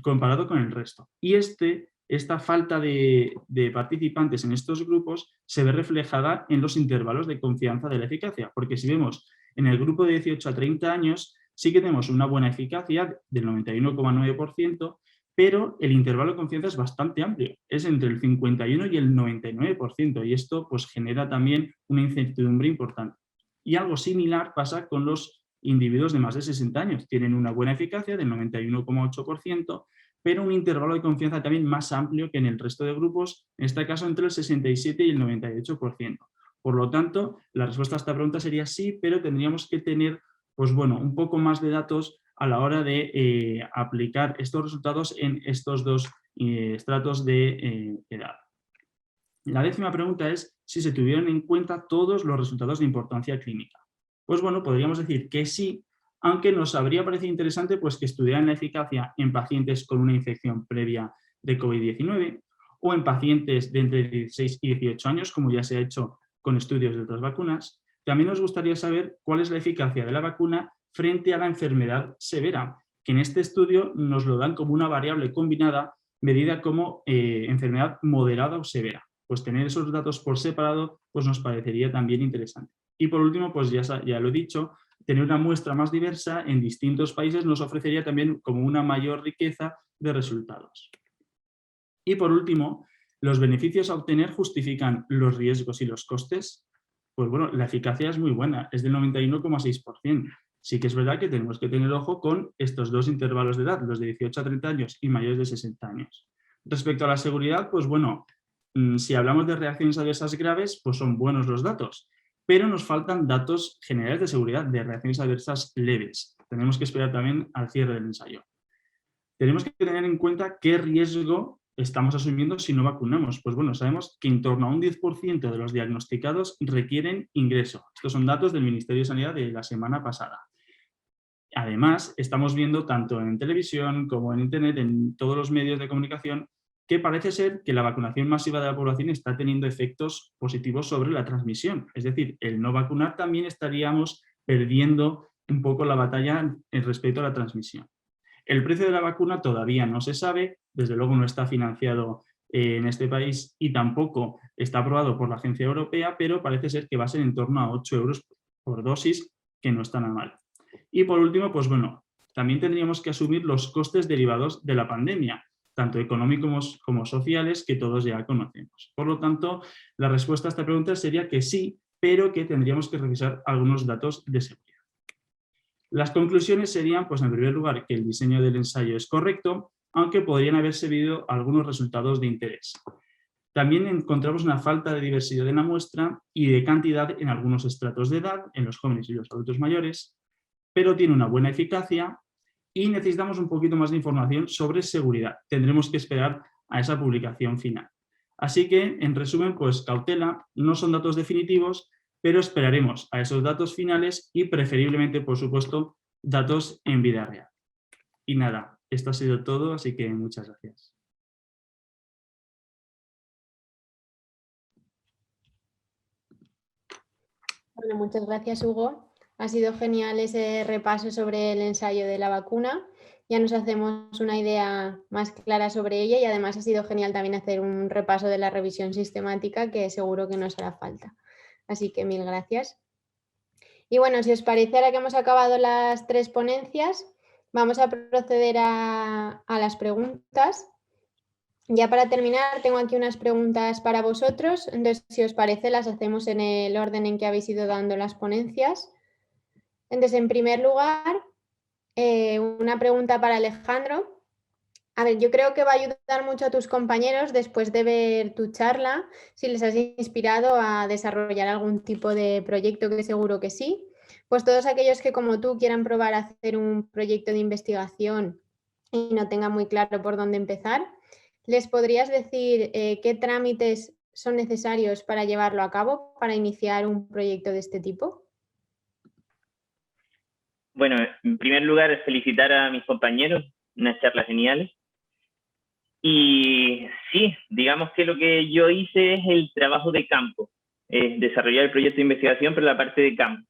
comparado con el resto. Y esta falta de participantes en estos grupos se ve reflejada en los intervalos de confianza de la eficacia. Porque si vemos en el grupo de 18 a 30 años, sí que tenemos una buena eficacia del 91,9%, pero el intervalo de confianza es bastante amplio. Es entre el 51 y el 99%. Y esto pues, genera también una incertidumbre importante. Y algo similar pasa con los individuos de más de 60 años. Tienen una buena eficacia del 91,8%, pero un intervalo de confianza también más amplio que en el resto de grupos, en este caso entre el 67 y el 98%. Por lo tanto, la respuesta a esta pregunta sería sí, pero tendríamos que tener pues bueno, un poco más de datos a la hora de aplicar estos resultados en estos dos estratos de edad. La 10ª pregunta es si se tuvieron en cuenta todos los resultados de importancia clínica. Pues bueno, podríamos decir que sí, aunque nos habría parecido interesante pues, que estudiaran la eficacia en pacientes con una infección previa de COVID-19 o en pacientes de entre 16 y 18 años, como ya se ha hecho con estudios de otras vacunas. También nos gustaría saber cuál es la eficacia de la vacuna frente a la enfermedad severa, que en este estudio nos lo dan como una variable combinada medida como enfermedad moderada o severa. Pues tener esos datos por separado pues nos parecería también interesante. Y por último, pues ya lo he dicho, tener una muestra más diversa en distintos países nos ofrecería también como una mayor riqueza de resultados. Y por último, ¿los beneficios a obtener justifican los riesgos y los costes? Pues bueno, la eficacia es muy buena, es del 91,6%. Sí que es verdad que tenemos que tener ojo con estos dos intervalos de edad, los de 18 a 30 años y mayores de 60 años. Respecto a la seguridad, pues bueno, si hablamos de reacciones adversas graves, pues son buenos los datos, pero nos faltan datos generales de seguridad de reacciones adversas leves. Tenemos que esperar también al cierre del ensayo. Tenemos que tener en cuenta qué riesgo estamos asumiendo si no vacunamos. Pues bueno, sabemos que en torno a un 10% de los diagnosticados requieren ingreso. Estos son datos del Ministerio de Sanidad de la semana pasada. Además, estamos viendo tanto en televisión como en internet, en todos los medios de comunicación, que parece ser que la vacunación masiva de la población está teniendo efectos positivos sobre la transmisión. Es decir, el no vacunar también estaríamos perdiendo un poco la batalla en respecto a la transmisión. El precio de la vacuna todavía no se sabe, desde luego no está financiado en este país y tampoco está aprobado por la Agencia Europea, pero parece ser que va a ser en torno a 8 euros por dosis, que no está nada mal. Y por último, pues bueno, también tendríamos que asumir los costes derivados de la pandemia, tanto económicos como sociales, que todos ya conocemos. Por lo tanto, la respuesta a esta pregunta sería que sí, pero que tendríamos que revisar algunos datos de seguridad. Las conclusiones serían, pues en primer lugar, que el diseño del ensayo es correcto, aunque podrían haberse habido algunos resultados de interés. También encontramos una falta de diversidad en la muestra y de cantidad en algunos estratos de edad, en los jóvenes y los adultos mayores, pero tiene una buena eficacia y necesitamos un poquito más de información sobre seguridad. Tendremos que esperar a esa publicación final. Así que, en resumen, pues cautela, no son datos definitivos, pero esperaremos a esos datos finales y preferiblemente, por supuesto, datos en vida real. Y nada, esto ha sido todo, así que muchas gracias. Bueno, muchas gracias, Hugo. Ha sido genial ese repaso sobre el ensayo de la vacuna. Ya nos hacemos una idea más clara sobre ella y además ha sido genial también hacer un repaso de la revisión sistemática que seguro que nos hará falta. Así que mil gracias. Y bueno, si os parece, ahora que hemos acabado las 3 ponencias, vamos a proceder a las preguntas. Ya para terminar, tengo aquí unas preguntas para vosotros. Entonces, si os parece, las hacemos en el orden en que habéis ido dando las ponencias. Entonces, en primer lugar, una pregunta para Alejandro. A ver, yo creo que va a ayudar mucho a tus compañeros después de ver tu charla, si les has inspirado a desarrollar algún tipo de proyecto, que seguro que sí. Pues todos aquellos que como tú quieran probar a hacer un proyecto de investigación y no tengan muy claro por dónde empezar, ¿les podrías decir qué trámites son necesarios para llevarlo a cabo, para iniciar un proyecto de este tipo? Bueno, en primer lugar, felicitar a mis compañeros, unas charlas geniales. Y sí, digamos que lo que yo hice es el trabajo de campo, desarrollar el proyecto de investigación, pero la parte de campo.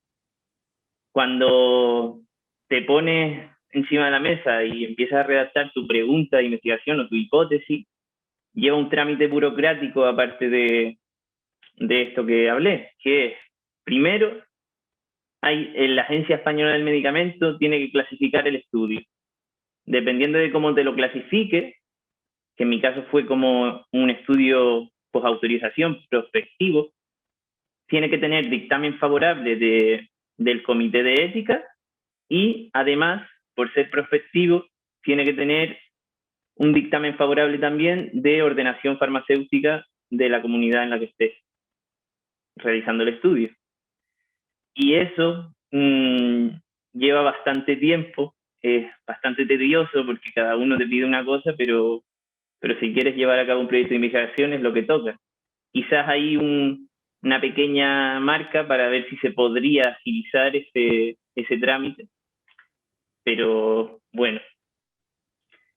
Cuando te pones encima de la mesa y empiezas a redactar tu pregunta de investigación o tu hipótesis, lleva un trámite burocrático aparte de esto que hablé, que es, primero, la Agencia Española del Medicamento tiene que clasificar el estudio. Dependiendo de cómo te lo clasifique, que en mi caso fue como un estudio posautorización prospectivo, tiene que tener dictamen favorable del Comité de Ética y además, por ser prospectivo, tiene que tener un dictamen favorable también de ordenación farmacéutica de la comunidad en la que estés realizando el estudio. Y eso lleva bastante tiempo es bastante tedioso porque cada uno te pide una cosa, pero si quieres llevar a cabo un proyecto de investigación es lo que toca. Quizás hay una pequeña marca para ver si se podría agilizar ese trámite, pero bueno,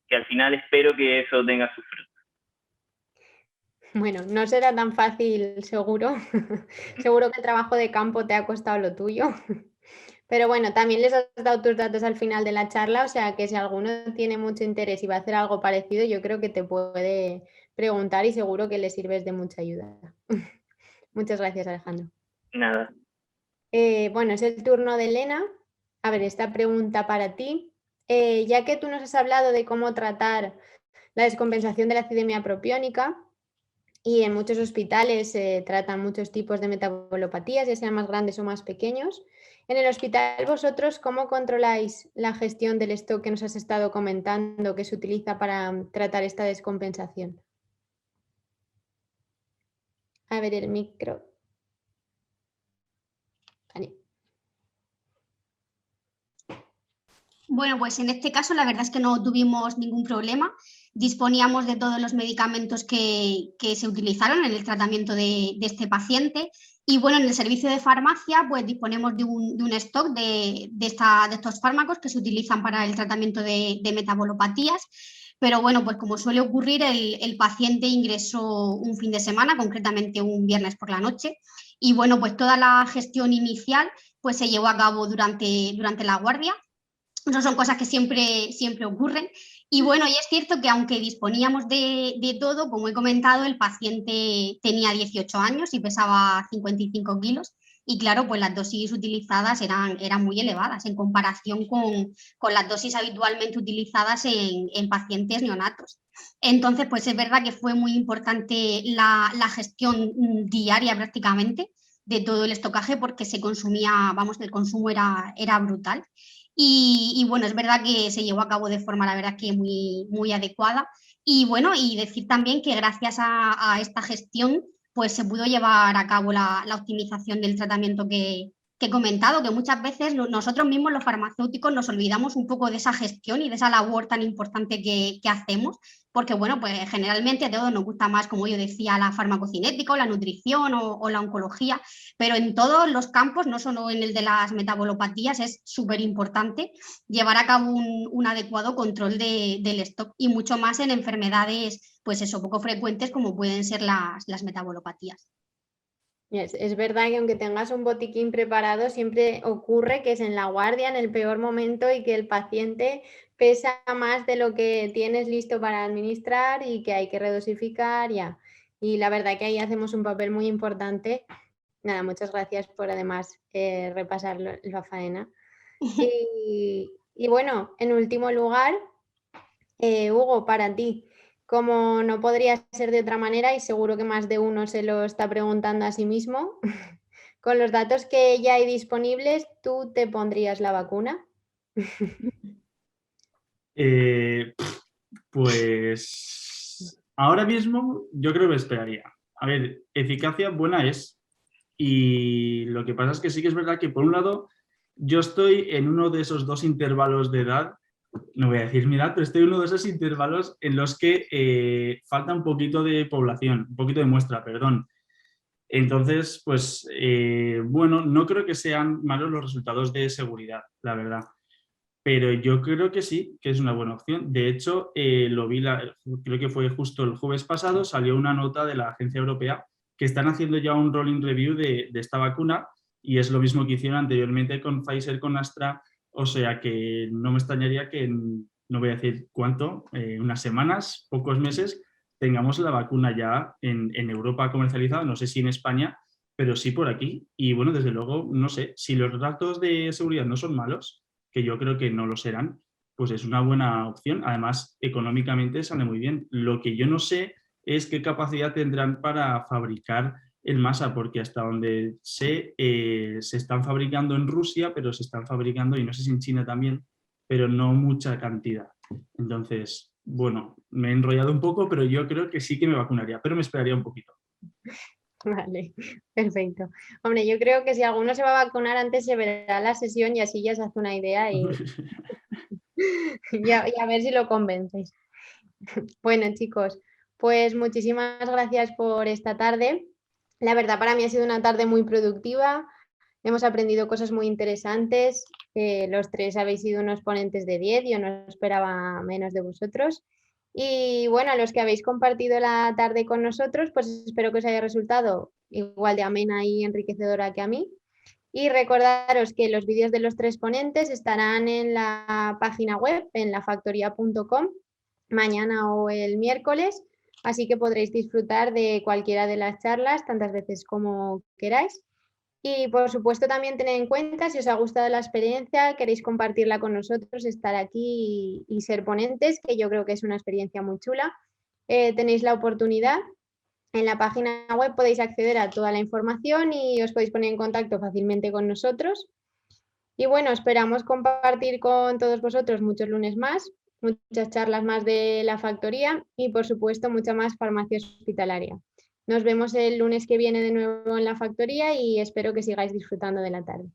que al final espero que eso tenga sus frutos. Bueno, no será tan fácil, seguro. Seguro que el trabajo de campo te ha costado lo tuyo. Pero bueno, también les has dado tus datos al final de la charla, o sea que si alguno tiene mucho interés y va a hacer algo parecido, yo creo que te puede preguntar y seguro que le sirves de mucha ayuda. Muchas gracias, Alejandro. Nada. Bueno, es el turno de Elena. A ver, esta pregunta para ti. Ya que tú nos has hablado de cómo tratar la descompensación de la acidemia propiónica, y en muchos hospitales se tratan muchos tipos de metabolopatías, ya sean más grandes o más pequeños. En el hospital, vosotros, ¿cómo controláis la gestión del stock que nos has estado comentando que se utiliza para tratar esta descompensación? A ver el micro. Vale. Bueno, pues en este caso la verdad es que no tuvimos ningún problema. Disponíamos de todos los medicamentos que se utilizaron en el tratamiento de este paciente. Y bueno, en el servicio de farmacia pues disponemos de un stock de estos fármacos que se utilizan para el tratamiento de metabolopatías. Pero bueno, pues como suele ocurrir, el paciente ingresó un fin de semana, concretamente un viernes por la noche. Y bueno, pues toda la gestión inicial pues se llevó a cabo durante la guardia. No son cosas que siempre ocurren. Y bueno, y es cierto que aunque disponíamos de todo, como he comentado, el paciente tenía 18 años y pesaba 55 kilos. Y claro, pues las dosis utilizadas eran muy elevadas en comparación con las dosis habitualmente utilizadas en pacientes neonatos. Entonces, pues es verdad que fue muy importante la gestión diaria prácticamente de todo el estocaje porque se consumía, vamos, el consumo era brutal. Y bueno, es verdad que se llevó a cabo de forma, la verdad, que muy adecuada. Y bueno, y decir también que gracias a esta gestión, pues se pudo llevar a cabo la optimización del tratamiento que he comentado, que muchas veces nosotros mismos los farmacéuticos nos olvidamos un poco de esa gestión y de esa labor tan importante que hacemos, porque bueno, pues generalmente a todos nos gusta más, como yo decía, la farmacocinética o la nutrición o la oncología, pero en todos los campos, no solo en el de las metabolopatías, es súper importante llevar a cabo un adecuado control del stock y mucho más en enfermedades, pues eso, poco frecuentes como pueden ser las metabolopatías. Es verdad que aunque tengas un botiquín preparado, siempre ocurre que es en la guardia, en el peor momento, y que el paciente pesa más de lo que tienes listo para administrar y que hay que redosificar ya. Y la verdad que ahí hacemos un papel muy importante. Nada, muchas gracias por además repasar la faena. Y bueno, en último lugar, Hugo, para ti, como no podría ser de otra manera, y seguro que más de uno se lo está preguntando a sí mismo, con los datos que ya hay disponibles, ¿tú te pondrías la vacuna? Pues ahora mismo yo creo que esperaría. A ver, eficacia buena es. Y lo que pasa es que sí que es verdad que por un lado yo estoy en uno de esos dos intervalos de edad, no voy a decir mi edad, pero estoy en uno de esos intervalos en los que falta un poquito de población, un poquito de muestra, perdón. Entonces, pues bueno, no creo que sean malos los resultados de seguridad, la verdad. Pero yo creo que sí, que es una buena opción. De hecho, lo vi, creo que fue justo el jueves pasado, salió una nota de la Agencia Europea que están haciendo ya un rolling review de esta vacuna y es lo mismo que hicieron anteriormente con Pfizer, con Astra, o sea que no me extrañaría que no voy a decir cuánto, unas semanas, pocos meses, tengamos la vacuna ya en Europa comercializada, no sé si en España, pero sí por aquí. Y bueno, desde luego, no sé, si los datos de seguridad no son malos, que yo creo que no lo serán, pues es una buena opción. Además, económicamente sale muy bien. Lo que yo no sé es qué capacidad tendrán para fabricar en masa, porque hasta donde sé, se están fabricando en Rusia, pero se están fabricando, y no sé si en China también, pero no mucha cantidad. Entonces, bueno, me he enrollado un poco, pero yo creo que sí que me vacunaría, pero me esperaría un poquito. Vale, perfecto. Hombre, yo creo que si alguno se va a vacunar antes se verá la sesión y así ya se hace una idea y y a ver si lo convences. Bueno, chicos, pues muchísimas gracias por esta tarde. La verdad, para mí ha sido una tarde muy productiva. Hemos aprendido cosas muy interesantes. Los tres habéis sido unos ponentes de 10, yo no esperaba menos de vosotros. Y bueno, a los que habéis compartido la tarde con nosotros, pues espero que os haya resultado igual de amena y enriquecedora que a mí. Y recordaros que los vídeos de los tres ponentes estarán en la página web, en lafactoría.com, mañana o el miércoles, así que podréis disfrutar de cualquiera de las charlas tantas veces como queráis. Y por supuesto también tened en cuenta, si os ha gustado la experiencia, queréis compartirla con nosotros, estar aquí y ser ponentes, que yo creo que es una experiencia muy chula. Tenéis la oportunidad. En la página web podéis acceder a toda la información y os podéis poner en contacto fácilmente con nosotros. Y bueno, esperamos compartir con todos vosotros muchos lunes más, muchas charlas más de la factoría y por supuesto mucha más farmacia hospitalaria. Nos vemos el lunes que viene de nuevo en la factoría y espero que sigáis disfrutando de la tarde.